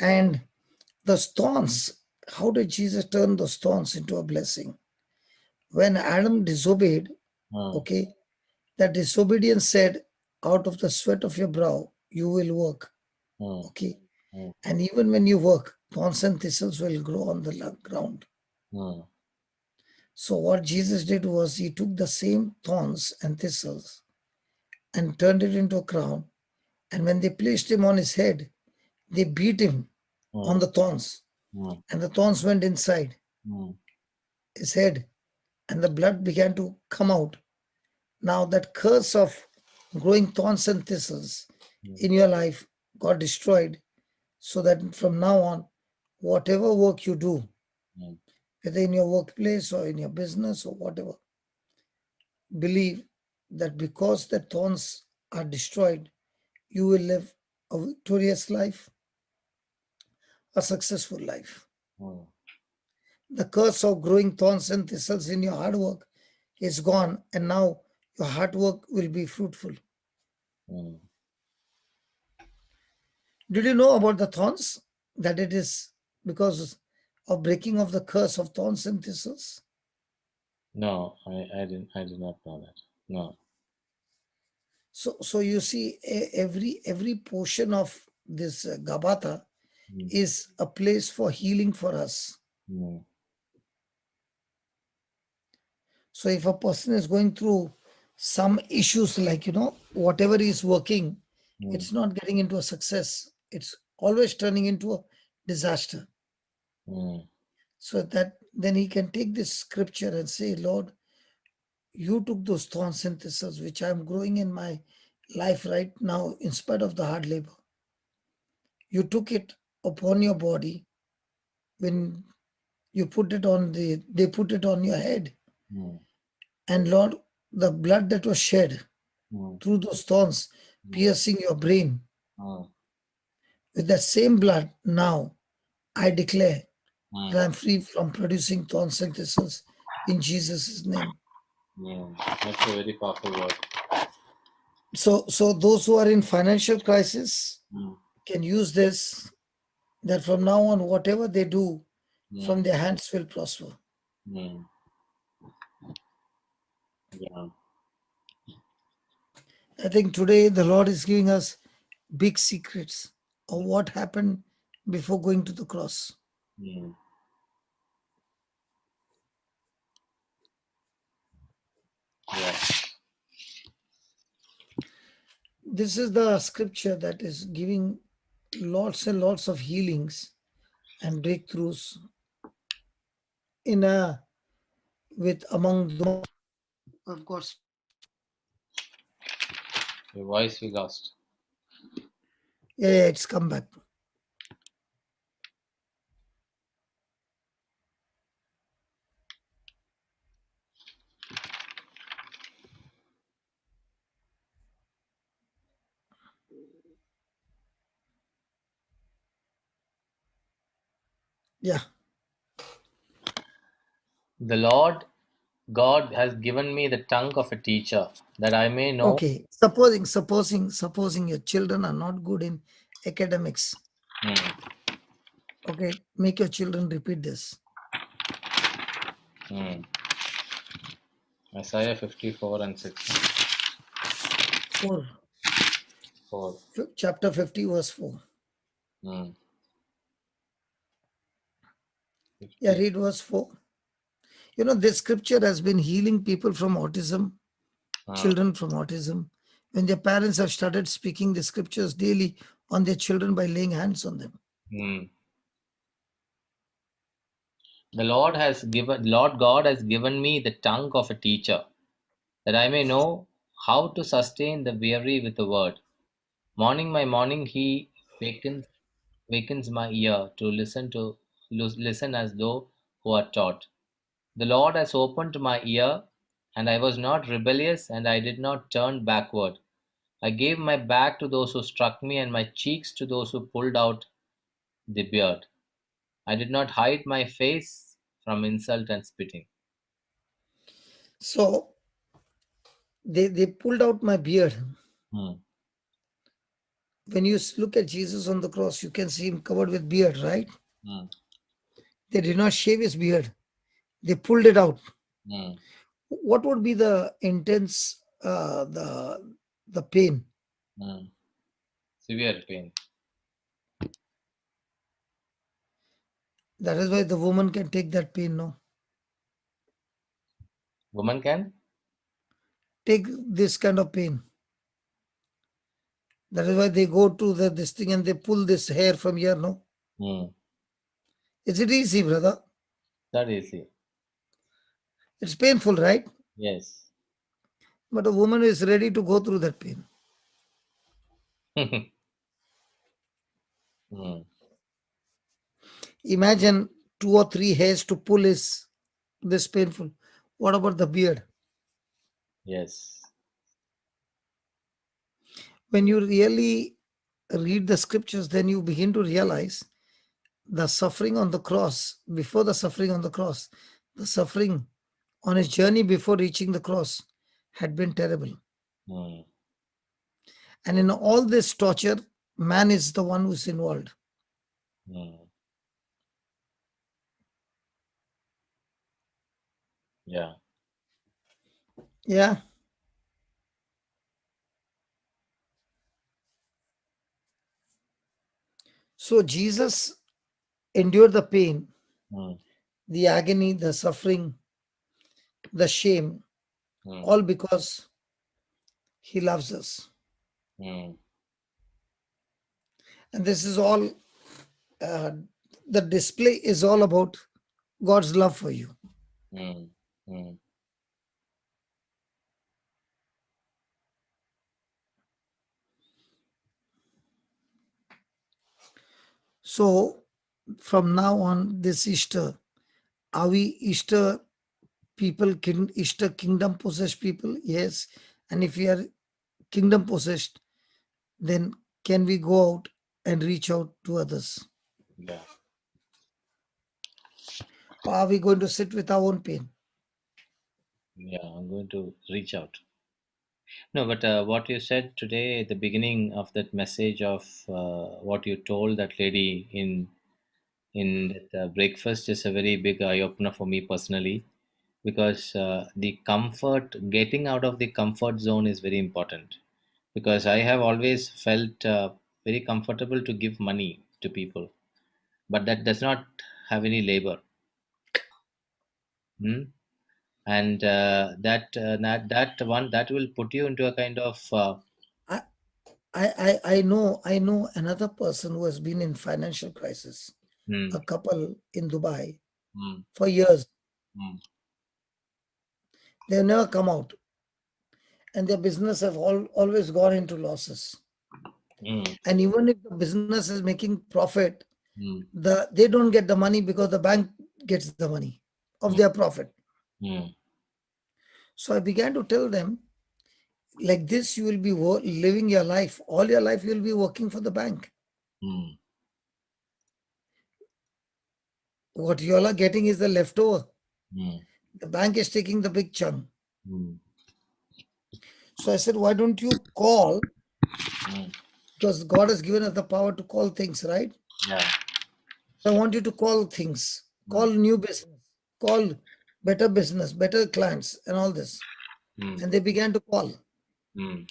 and the thorns. How did Jesus turn those thorns into a blessing? When Adam disobeyed, mm, okay, that disobedience said, out of the sweat of your brow, you will work, mm, okay. mm, And even when you work, thorns and thistles will grow on the ground. mm, So what Jesus did was he took the same thorns and thistles and turned it into a crown. And when they placed him on his head, they beat him on mm, the thorns, mm, and the thorns went inside mm, his head, and the blood began to come out. Now that curse of growing thorns and thistles mm, in your life got destroyed, so that from now on, whatever work you do, mm, whether in your workplace or in your business or whatever, believe that because the thorns are destroyed, you will live a victorious life, a successful life. mm, The curse of growing thorns and thistles in your hard work is gone, and now your hard work will be fruitful. mm. Did you know about the thorns? That it is because of breaking of the curse of thorns and thistles. No, I did not know that. No. So you see, every portion of this Gabbatha Mm, is a place for healing for us. mm, So if a person is going through some issues, like whatever is working, mm, it's not getting into a success. It's always turning into a disaster. mm, So that then he can take this scripture and say, Lord, you took those thorns and thistles which I'm growing in my life right now, in spite of the hard labor. You took it upon your body when you put it on they put it on your head. mm, And Lord, the blood that was shed mm, through those thorns, mm, piercing your brain, mm, with that same blood, now I declare mm, that I'm free from producing thorns and thistles in Jesus' name. mm. That's a very powerful word. So those who are in financial crisis Mm, can use this, that from now on, whatever they do mm, from their hands will prosper. mm. Yeah. I think today the Lord is giving us big secrets of what happened before going to the cross. Mm, yeah. This is the scripture that is giving lots and lots of healings and breakthroughs in a with among those, of course. Your voice we lost. Yeah, it's come back. Yeah. The Lord God has given me the tongue of a teacher, that I may know. Okay, supposing your children are not good in academics. Hmm. Okay, make your children repeat this. Hmm. Isaiah 54 and 6. 4, 4. chapter 50, verse 4. Hmm. Yeah, 50. read verse 4. You know, this scripture has been healing people from autism, children from autism, when their parents have started speaking the scriptures daily on their children by laying hands on them. Hmm. The Lord God has given me the tongue of a teacher, that I may know how to sustain the weary with the word. Morning by morning he wakens my ear to listen as though who are taught. The Lord has opened my ear, and I was not rebellious, and I did not turn backward. I gave my back to those who struck me, and my cheeks to those who pulled out the beard. I did not hide my face from insult and spitting. So they pulled out my beard. Hmm. When you look at Jesus on the cross, you can see him covered with beard, right? Hmm. They did not shave his beard. They pulled it out. Hmm. What would be the intense the pain? Hmm. Severe pain. That is why the woman can take that pain, no? Woman can? Take this kind of pain. That is why they go to this thing and they pull this hair from here, no? Hmm. Is it easy, brother? That easy. It's painful, right? Yes. But a woman is ready to go through that pain. Hmm. Imagine 2 or 3 hairs to pull is this painful. What about the beard? Yes. When you really read the scriptures, then you begin to realize the suffering on the cross, before the suffering on the cross, the suffering on his journey before reaching the cross had been terrible. Hmm. And in all this torture, man is the one who's involved. Hmm. Yeah. Yeah. So Jesus endured the pain, Hmm. the agony, the suffering, the shame, Hmm. all because he loves us. Hmm. And this is all, uh, the display is all about God's love for you. Hmm. Hmm. So from now on, this Easter, are we Easter people, Easter kingdom possessed people? Yes. And if we are kingdom possessed, then can we go out and reach out to others? Yeah. Or are we going to sit with our own pain? Yeah. I'm going to reach out. No, but what you said today, the beginning of that message of what you told that lady in that breakfast is a very big eye opener for me personally, because the comfort, getting out of the comfort zone is very important. Because I have always felt very comfortable to give money to people, but that does not have any labor. Hmm? And that one that will put you into a kind of I, I know another person who has been in financial crisis, hmm, a couple in Dubai hmm, for years. hmm, They've never come out, and their business have always gone into losses. hmm, And even if the business is making profit, hmm, they don't get the money because the bank gets the money of their profit. hmm, So I began to tell them, like this, you will be living your life. All your life, you will be working for the bank. hmm, What you all are getting is the leftover. hmm, The bank is taking the big chunk. Mm. So I said, why don't you call? Mm. Because God has given us the power to call things, right? Yeah. So I want you to call things, call new business, call better business, better clients, and all this. Mm. And they began to call. Mm.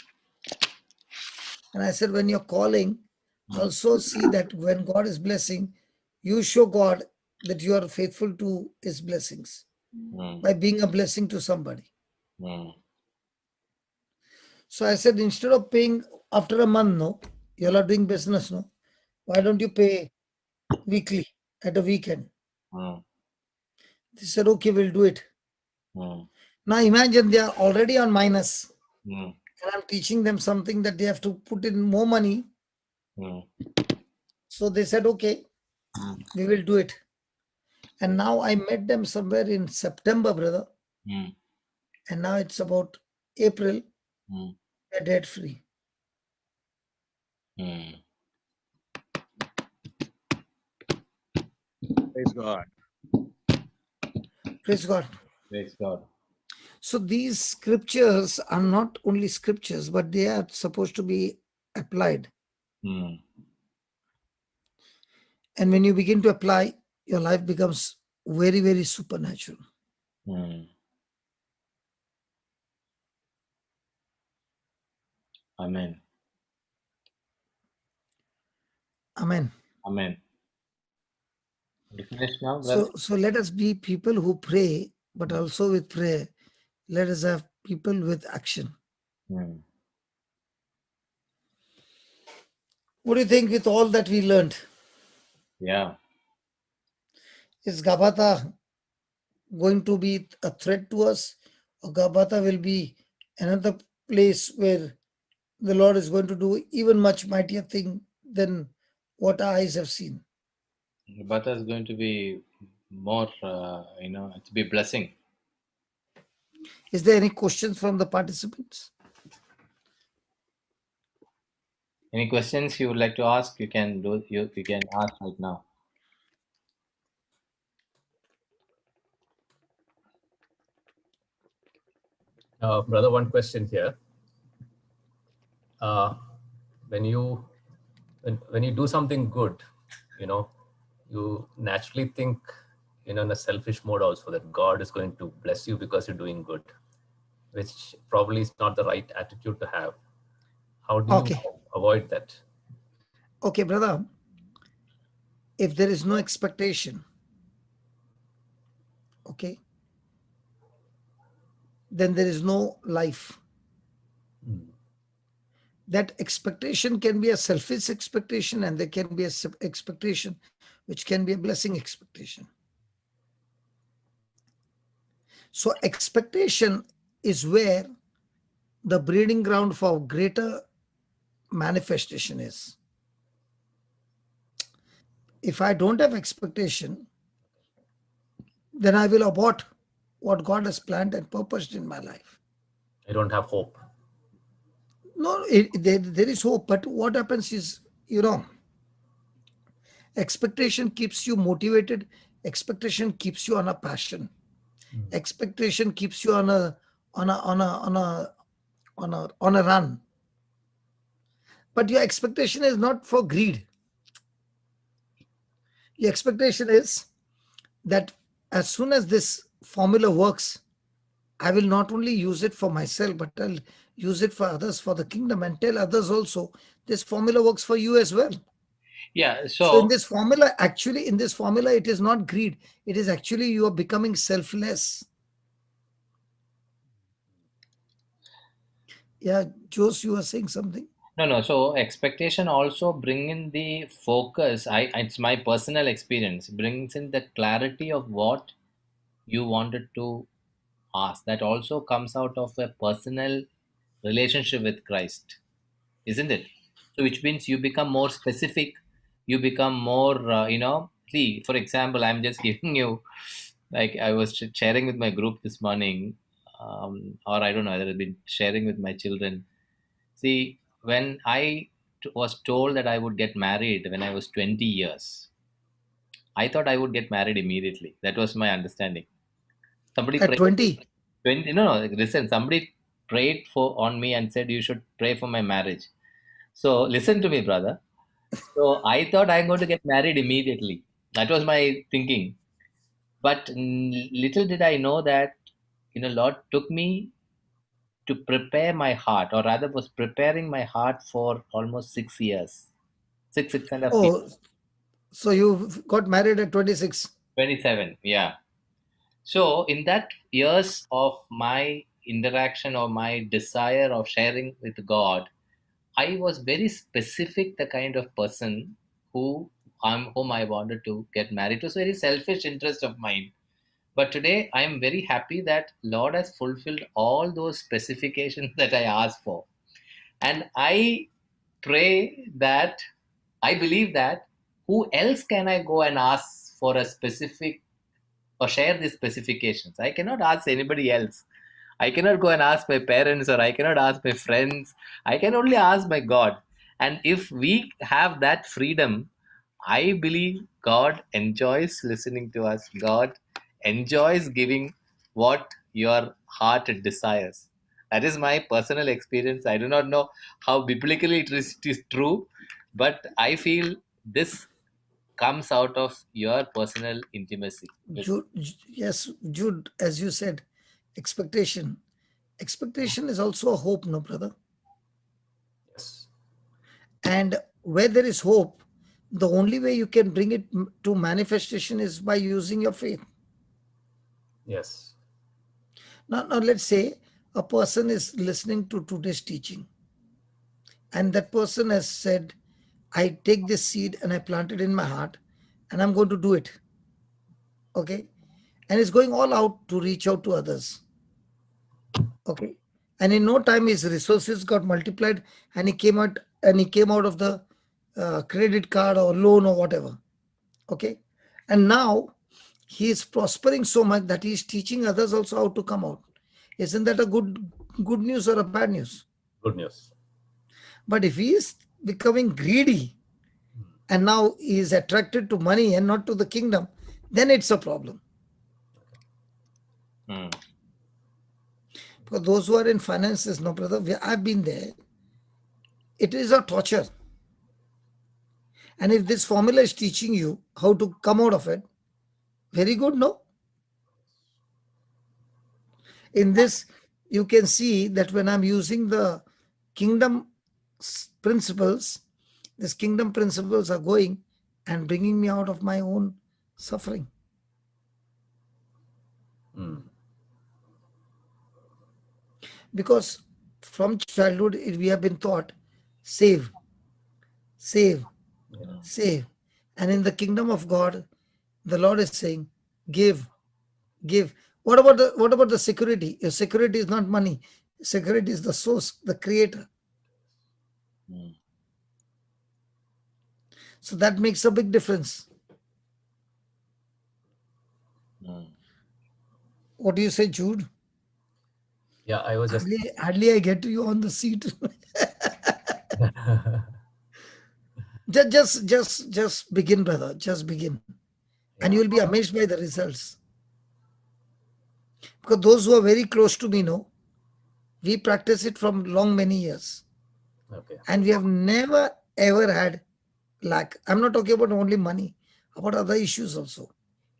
And I said, when you're calling, also see that when God is blessing, you show God that you are faithful to his blessings Mm. by being a blessing to somebody. Mm. So I said, instead of paying after a month, no, you all are doing business, no, why don't you pay weekly at a weekend? Mm. They said, okay, we'll do it. Mm. Now imagine they are already on minus, Mm. and I'm teaching them something that they have to put in more money. Mm. So they said, okay, Mm. we will do it. And now I met them somewhere in September, brother. Mm. And now it's about April, Mm. they're debt free. Mm. Praise God. Praise God. Praise God. So these scriptures are not only scriptures, but they are supposed to be applied. Mm. And when you begin to apply, your life becomes very, very supernatural. Mm. Amen. Amen. Amen. You finished now, brother? So let us be people who pray, but also with prayer. Let us have people with action. Mm. What do you think with all that we learned? Yeah. Is Gabbatha going to be a threat to us? Or Gabbatha will be another place where the Lord is going to do even much mightier thing than what our eyes have seen? Gabbatha is going to be more, to be a blessing. Is there any questions from the participants? Any questions you would like to ask? You can do. You can ask right now. Brother, one question here. When you when you do something good, you naturally think, in a selfish mode also, that God is going to bless you because you're doing good, which probably is not the right attitude to have. How do you Okay. avoid that? Okay, brother. If there is no expectation, okay, then there is no life. That expectation can be a selfish expectation, and there can be a expectation which can be a blessing expectation. So expectation is where the breeding ground for greater manifestation is. If I don't have expectation, then I will abort what God has planned and purposed in my life. I don't have hope. No, there is hope, but what happens is, expectation keeps you motivated. Expectation keeps you on a passion. Expectation keeps you on a run. But your expectation is not for greed. Your expectation is that as soon as this formula works, I will not only use it for myself, but I'll use it for others, for the kingdom, and tell others also this formula works for you as well. Yeah. So in So this formula, it is not greed. It is actually you are becoming selfless. Yeah, Jose, you are saying something. no. So expectation also bring in the focus. It's my personal experience. Brings in the clarity of what you wanted to ask. That also comes out of a personal relationship with Christ, isn't it? So which means you become more specific. You become more. See, for example, I'm just giving you, like I was sharing with my group this morning, or I don't know whether I've been sharing with my children. See, when I was told that I would get married when I was 20 years, I thought I would get married immediately. That was my understanding. Somebody At prayed. 20? 20, no, listen. Somebody prayed on me and said you should pray for my marriage. So listen to me, brother. So I thought I'm going to get married immediately. That was my thinking. But little did I know that, Lord took me to prepare my heart, or rather was preparing my heart for almost 6 years. Six and a half years. Oh, so you got married at 26. 27, yeah. So in that years of my interaction or my desire of sharing with God, I was very specific the kind of person whom I wanted to get married. It was very selfish interest of mine. But today I am very happy that Lord has fulfilled all those specifications that I asked for. And I pray that I believe that who else can I go and ask for a specific or share these specifications? I cannot ask anybody else. I cannot go and ask my parents, or I cannot ask my friends. I can only ask my God. And if we have that freedom, I believe God enjoys listening to us. God enjoys giving what your heart desires. That is my personal experience. I do not know how biblically it is true, but I feel this comes out of your personal intimacy. Jude, yes, Jude, as you said, expectation. Expectation is also a hope, no, brother? Yes. And where there is hope, the only way you can bring it to manifestation is by using your faith. Yes. Now let's say a person is listening to today's teaching, and that person has said, I take this seed and I plant it in my heart, and I'm going to do it. Okay? And is going all out to reach out to others. Okay? And in no time his resources got multiplied, and he came out of the credit card or loan or whatever. Okay? And now he is prospering so much that he is teaching others also how to come out. Isn't that a good news or a bad news? Good news. But if he is becoming greedy and now he is attracted to money and not to the kingdom, then it's a problem. For those who are in finances, no, brother, I've been there. It is a torture. And if this formula is teaching you how to come out of it, very good, no? In this, you can see that when I'm using the kingdom principles, these kingdom principles are going and bringing me out of my own suffering. Because from childhood, we have been taught, save, save, save. And in the kingdom of God, the Lord is saying, give, give. What about the security? Your security is not money. Security is the source, the creator. So that makes a big difference. What do you say, Jude? Yeah, I was just hardly I get you on the seat. just begin, brother. Just begin. And you will be amazed by the results. Because those who are very close to me know, we practice it from many years. Okay. And we have never ever had lack. I'm not talking about only money, about other issues also.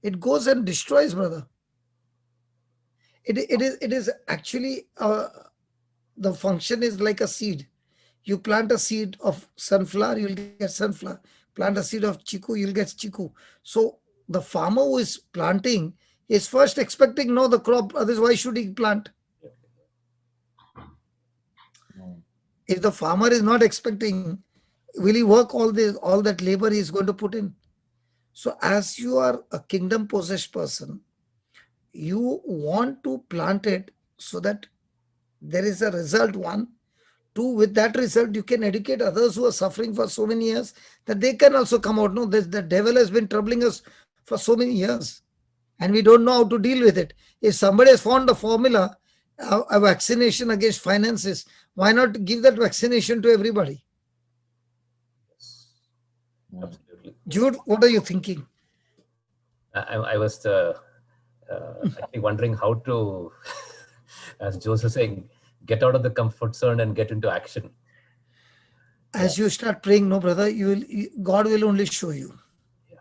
It goes and destroys, brother. It is actually the function is like a seed. You plant a seed of sunflower, you'll get sunflower. Plant a seed of chiku, you'll get chiku. So the farmer who is planting is first expecting the crop. Otherwise, why should he plant? If the farmer is not expecting, will he work all that labor he is going to put in? So as you are a kingdom possessed person, you want to plant it so that there is a result. One, two, with that result, you can educate others who are suffering for so many years that they can also come out. No, the devil has been troubling us for so many years and we don't know how to deal with it. If somebody has found a formula, a vaccination against finances, why not give that vaccination to everybody? Absolutely. Jude, what are you thinking? I was actually wondering how to, as Joseph saying, get out of the comfort zone and get into action. As you start praying, no, brother, God will only show you. Yeah.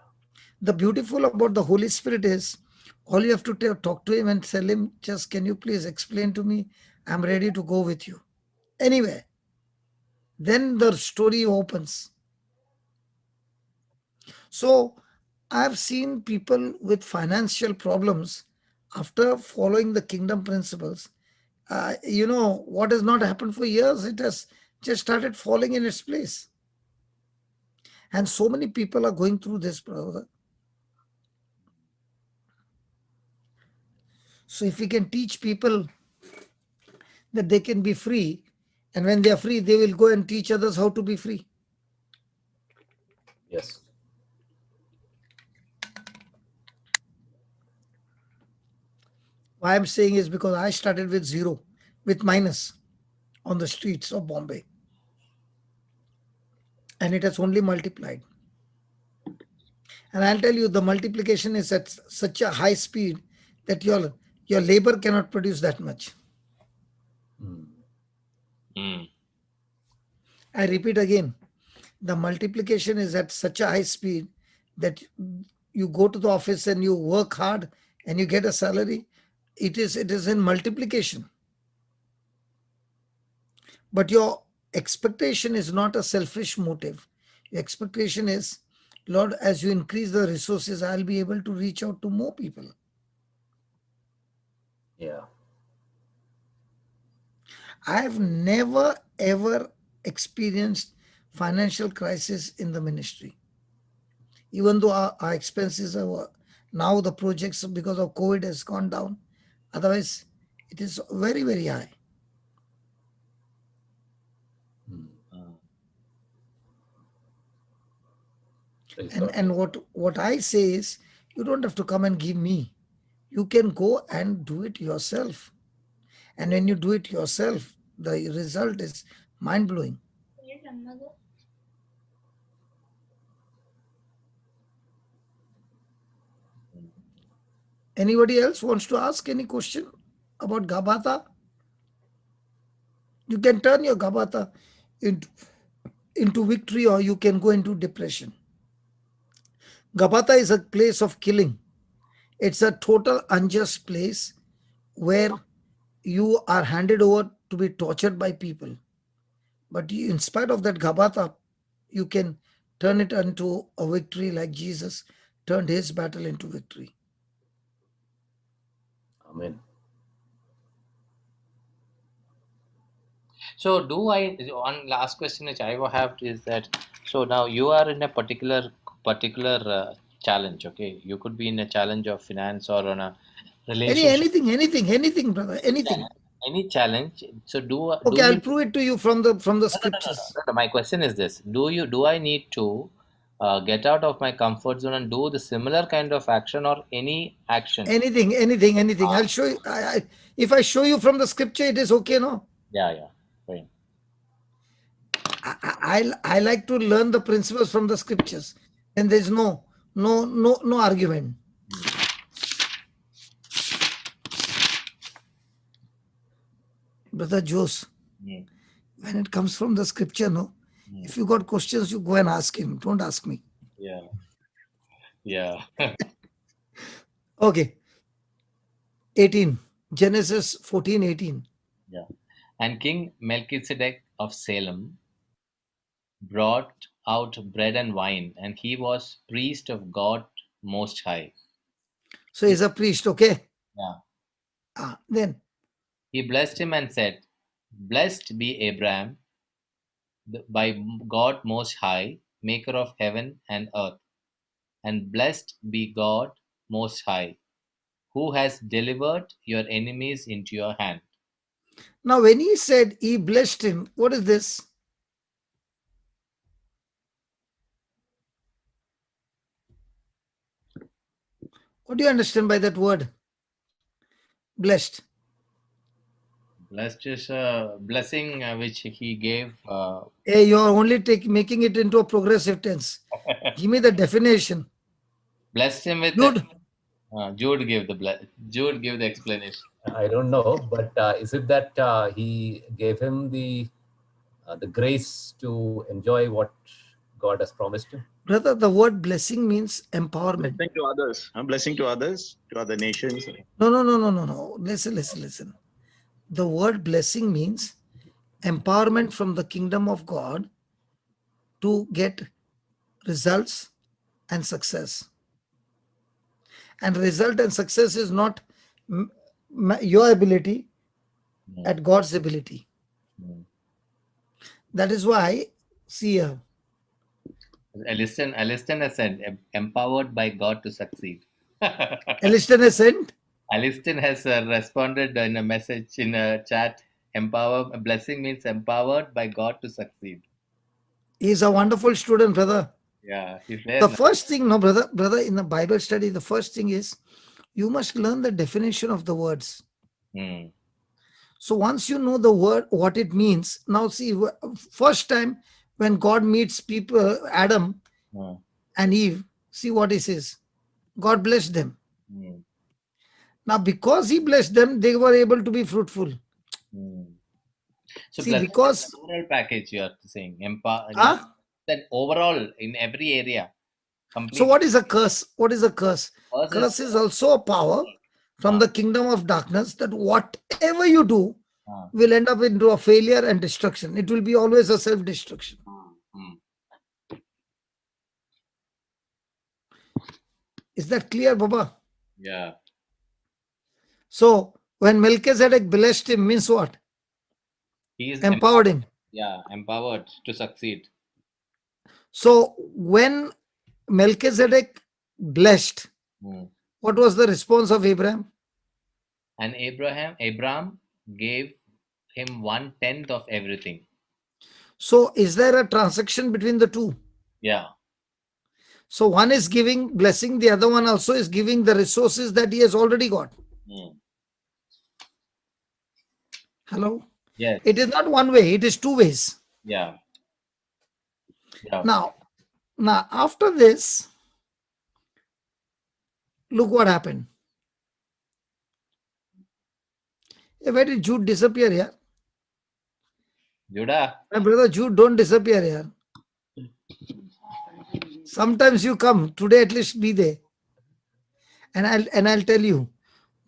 The beautiful about the Holy Spirit is all you have to talk to him and tell him, just can you please explain to me? I'm ready to go with you. Anyway, then the story opens. So I've seen people with financial problems after following the kingdom principles. What has not happened for years, it has just started falling in its place. And so many people are going through this, brother. So if we can teach people that they can be free, and when they are free, they will go and teach others how to be free. Yes. Why I'm saying is because I started with zero, with minus on the streets of Bombay. And it has only multiplied. And I'll tell you, the multiplication is at such a high speed that your labor cannot produce that much. I repeat again, the multiplication is at such a high speed that you go to the office and you work hard and you get a salary. It is in multiplication. But your expectation is not a selfish motive. Your expectation is, Lord, as you increase the resources, I'll be able to reach out to more people. Yeah. I've never ever experienced financial crisis in the ministry. Even though our expenses are now, the projects because of COVID has gone down. Otherwise, it is very, very high. And what I say is, you don't have to come and give me. You can go and do it yourself. And when you do it yourself, the result is mind-blowing. Anybody else wants to ask any question about Gabbatha? You can turn your Gabbatha into victory, or you can go into depression. Gabbatha is a place of killing. It's a total unjust place where you are handed over to be tortured by people. But in spite of that Gabbatha, you can turn it into a victory, like Jesus turned his battle into victory. Amen. So one last question which I will have is that, so now you are in a particular challenge, okay? You could be in a challenge of finance or on a relationship. Anything, brother, anything. Any challenge. So Okay, I'll prove it to you from the scriptures. No, my question is this: do I need to get out of my comfort zone and do the similar kind of action or any action? Anything. I'll show you. If I show you from the scripture, it is okay, no? Yeah. Fine. I like to learn the principles from the scriptures, and there's no argument. Brother Jose, when it comes from the scripture, no, if you got questions, you go and ask him. Don't ask me. Yeah. Okay. 18. Genesis 14:18. Yeah. And King Melchizedek of Salem brought out bread and wine, and he was priest of God Most High. So he's a priest, okay? Yeah. Then he blessed him and said, "Blessed be Abraham by God Most High, maker of heaven and earth, and blessed be God Most High, who has delivered your enemies into your hand." Now, when he said he blessed him, what is this? What do you understand by that word? Blessed. Blessed is a blessing which he gave. Hey, you're only making it into a progressive tense. Give me the definition. Blessed him with Jude gave the explanation. I don't know, but is it that he gave him the grace to enjoy what God has promised him? Brother, the word blessing means empowerment. Blessing to others. Blessing to others, to other nations. No. Listen. The word blessing means empowerment from the kingdom of God to get results and success. And result and success is not your ability at God's ability. That is why, see here, Aliston has said, empowered by God to succeed. Aliston has said, Aliston has responded in a message in a chat. Blessing means empowered by God to succeed. he's a wonderful student, brother. Yeah, he's there. The now. first thing, no, brother, in the Bible study, the first thing is you must learn the definition of the words. Hmm. So once you know the word, what it means, now see, first time when God meets people, Adam Hmm. and Eve, see what he says. God blessed them. Hmm. Now, because he blessed them, they were able to be fruitful. Hmm. So See, blessing because is an overall package you are saying. That overall in every area. so Complete. what is a curse? What is a curse? Curse Curse is also a power from the kingdom of darkness that whatever you do will end up into a failure and destruction. It will be always a self-destruction. Is that clear, Baba? Yeah. So when Melchizedek blessed him means what? He is Empowered him. Yeah, empowered to succeed. So when Melchizedek blessed, what was the response of Abraham? And Abraham gave him 1/10 of everything. So is there a transaction between the two? Yeah. So one is giving blessing, the other one also is giving the resources that he has already got. Hello? Yes. It is not one way, it is two ways. Yeah. Yeah. Now after this, look what happened. Where did Jude disappear here? Judah. My brother Jude, don't disappear here. Sometimes you come, today at least be there. And I'll tell you,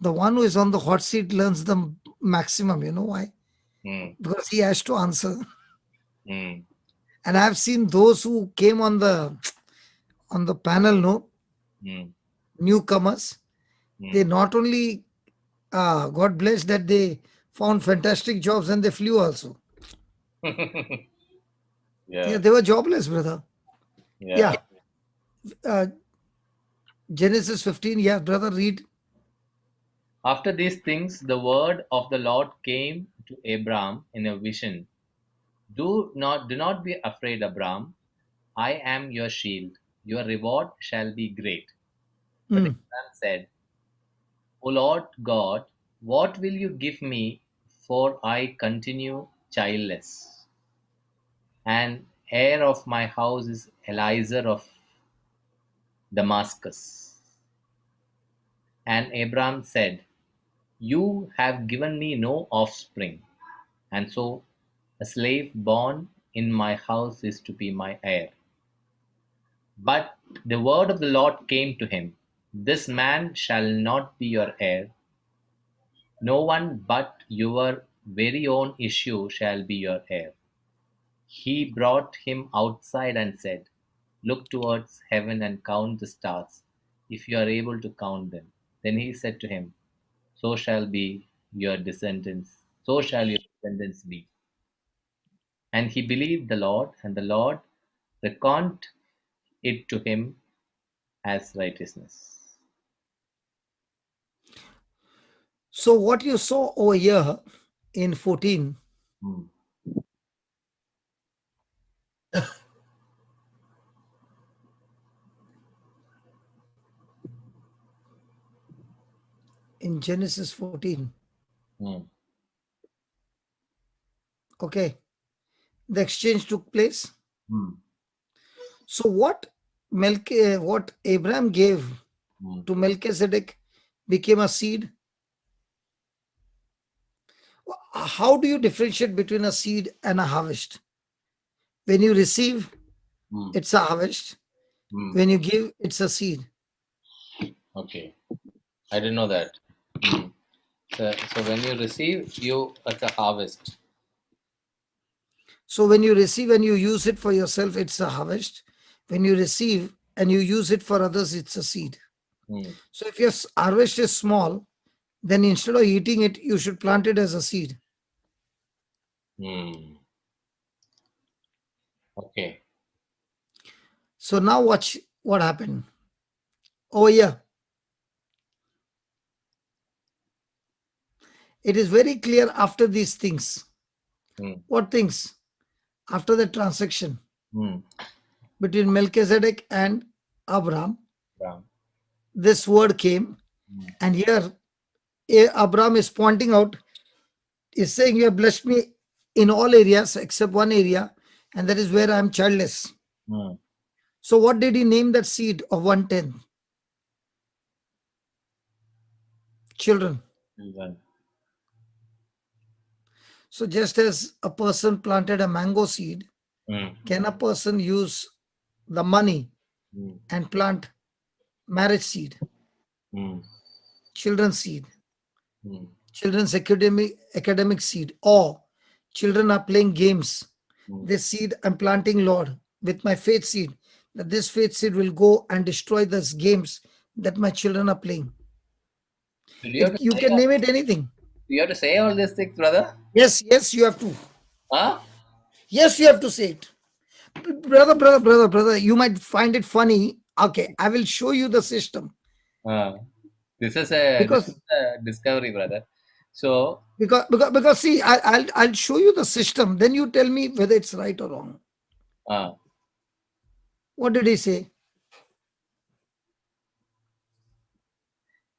the one who is on the hot seat learns the maximum. You know why? Because he has to answer. And I've seen those who came on the panel, newcomers. They not only God bless that they found fantastic jobs and they flew also. Yeah. They were jobless, brother. Yeah. Genesis 15, yeah, brother, read. After these things, the word of the Lord came to Abram in a vision. Do not be afraid, Abram. I am your shield. Your reward shall be great. But Abram said, O Lord God, what will you give me, for I continue childless? And heir of my house is Eliezer of Damascus. And Abram said, You have given me no offspring, and so a slave born in my house is to be my heir. But the word of the Lord came to him, This man shall not be your heir. No one but your very own issue shall be your heir. He brought him outside and said, Look towards heaven and count the stars, if you are able to count them. Then he said to him, So shall be your descendants, so shall your descendants be. And he believed the Lord, and the Lord reckoned it to him as righteousness. So what you saw over here in 14, in Genesis 14, okay, the exchange took place. So what Abraham gave to Melchizedek became a seed. How do you differentiate between a seed and a harvest? When you receive, it's a harvest. When you give, it's a seed. Okay. I didn't know that. So when you receive, it's a harvest. So when you receive and you use it for yourself, it's a harvest. When you receive and you use it for others, it's a seed. So if your harvest is small, then instead of eating it, you should plant it as a seed. Okay. So now watch what happened. Oh yeah. It is very clear after these things. What things? After the transaction between Melchizedek and Abraham, this word came, and here Abraham is pointing out, is saying, you have blessed me in all areas except one area, and that is where I am childless. So what did he name that seed of 1/10? Children. So just as a person planted a mango seed, can a person use the money and plant marriage seed, children's seed, children's academic seed, or children are playing games? This seed I'm planting, Lord, with my faith seed, that this faith seed will go and destroy those games that my children are playing. You can name it anything. You have to say all these things, brother? Yes, you have to. Huh? Yes, you have to say it. Brother, you might find it funny. Okay, I will show you the system. This is a discovery, brother. So because see, I'll show you the system. Then you tell me whether it's right or wrong. What did he say?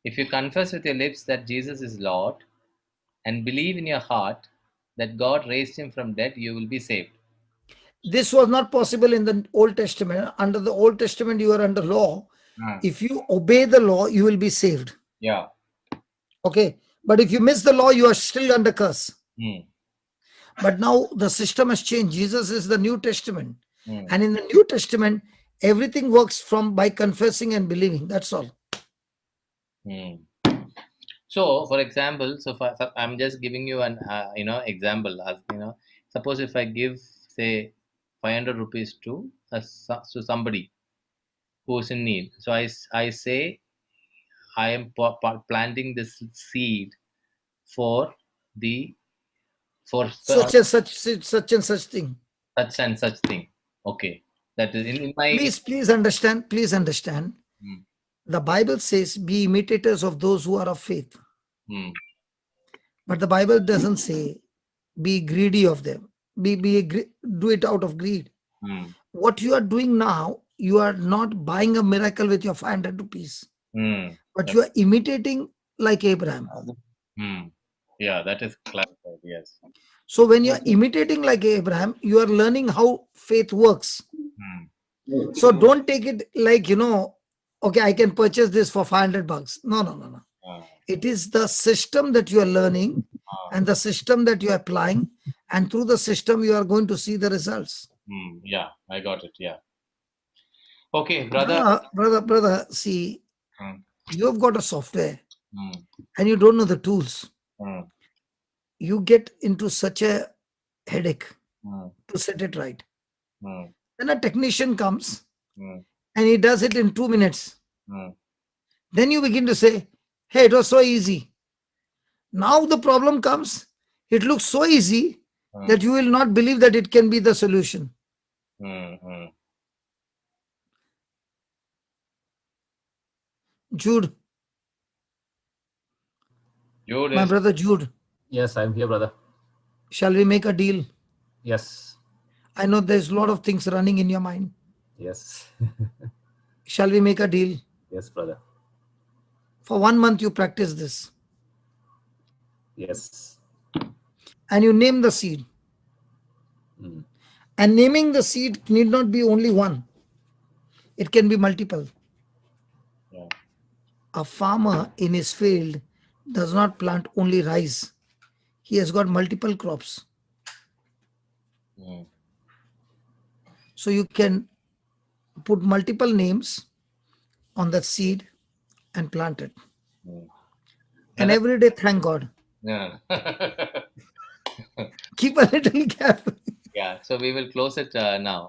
If you confess with your lips that Jesus is Lord and believe in your heart that God raised him from dead, you will be saved. This was not possible in the Old Testament. Under the Old Testament, you are under law. If you obey the law, you will be saved. Yeah. Okay. But if you miss the law, you are still under curse. But now the system has changed. Jesus is the New Testament. And in the New Testament, everything works by confessing and believing. That's all. So, for example, I'm just giving you an example. Suppose if I give, say, 500 rupees to somebody who is in need. So I say I am planting this seed for such and such thing. Such and such thing. Okay, that is in my. Please understand. The Bible says, "Be imitators of those who are of faith." But the Bible doesn't say, "Be greedy of them." Do it out of greed. What you are doing now, you are not buying a miracle with your 500 rupees, but you are imitating like Abraham. Yeah, that is clarified. Yes. So when you are imitating like Abraham, you are learning how faith works. So don't take it like, okay, I can purchase this for $500. No. It is the system that you are learning and the system that you are applying, and through the system you are going to see the results. Yeah, I got it. Yeah. Okay, brother. Brother, see, you have got a software and you don't know the tools. You get into such a headache to set it right. Then a technician comes and he does it in 2 minutes. Then you begin to say, hey, it was so easy. Now the problem comes, it looks so easy that you will not believe that it can be the solution. Jude. My brother Jude. Yes, I'm here, brother. Shall we make a deal? Yes. I know there's a lot of things running in your mind. Yes. Shall we make a deal? Yes, brother. For 1 month, you practice this. Yes. And you name the seed. And naming the seed need not be only one. It can be multiple. Yeah. A farmer in his field does not plant only rice. He has got multiple crops. Mm. So you can put multiple names on that seed and plant it. Mm. And Brother, every day thank God. no, no. Keep a little gap. Yeah, so we will close it now.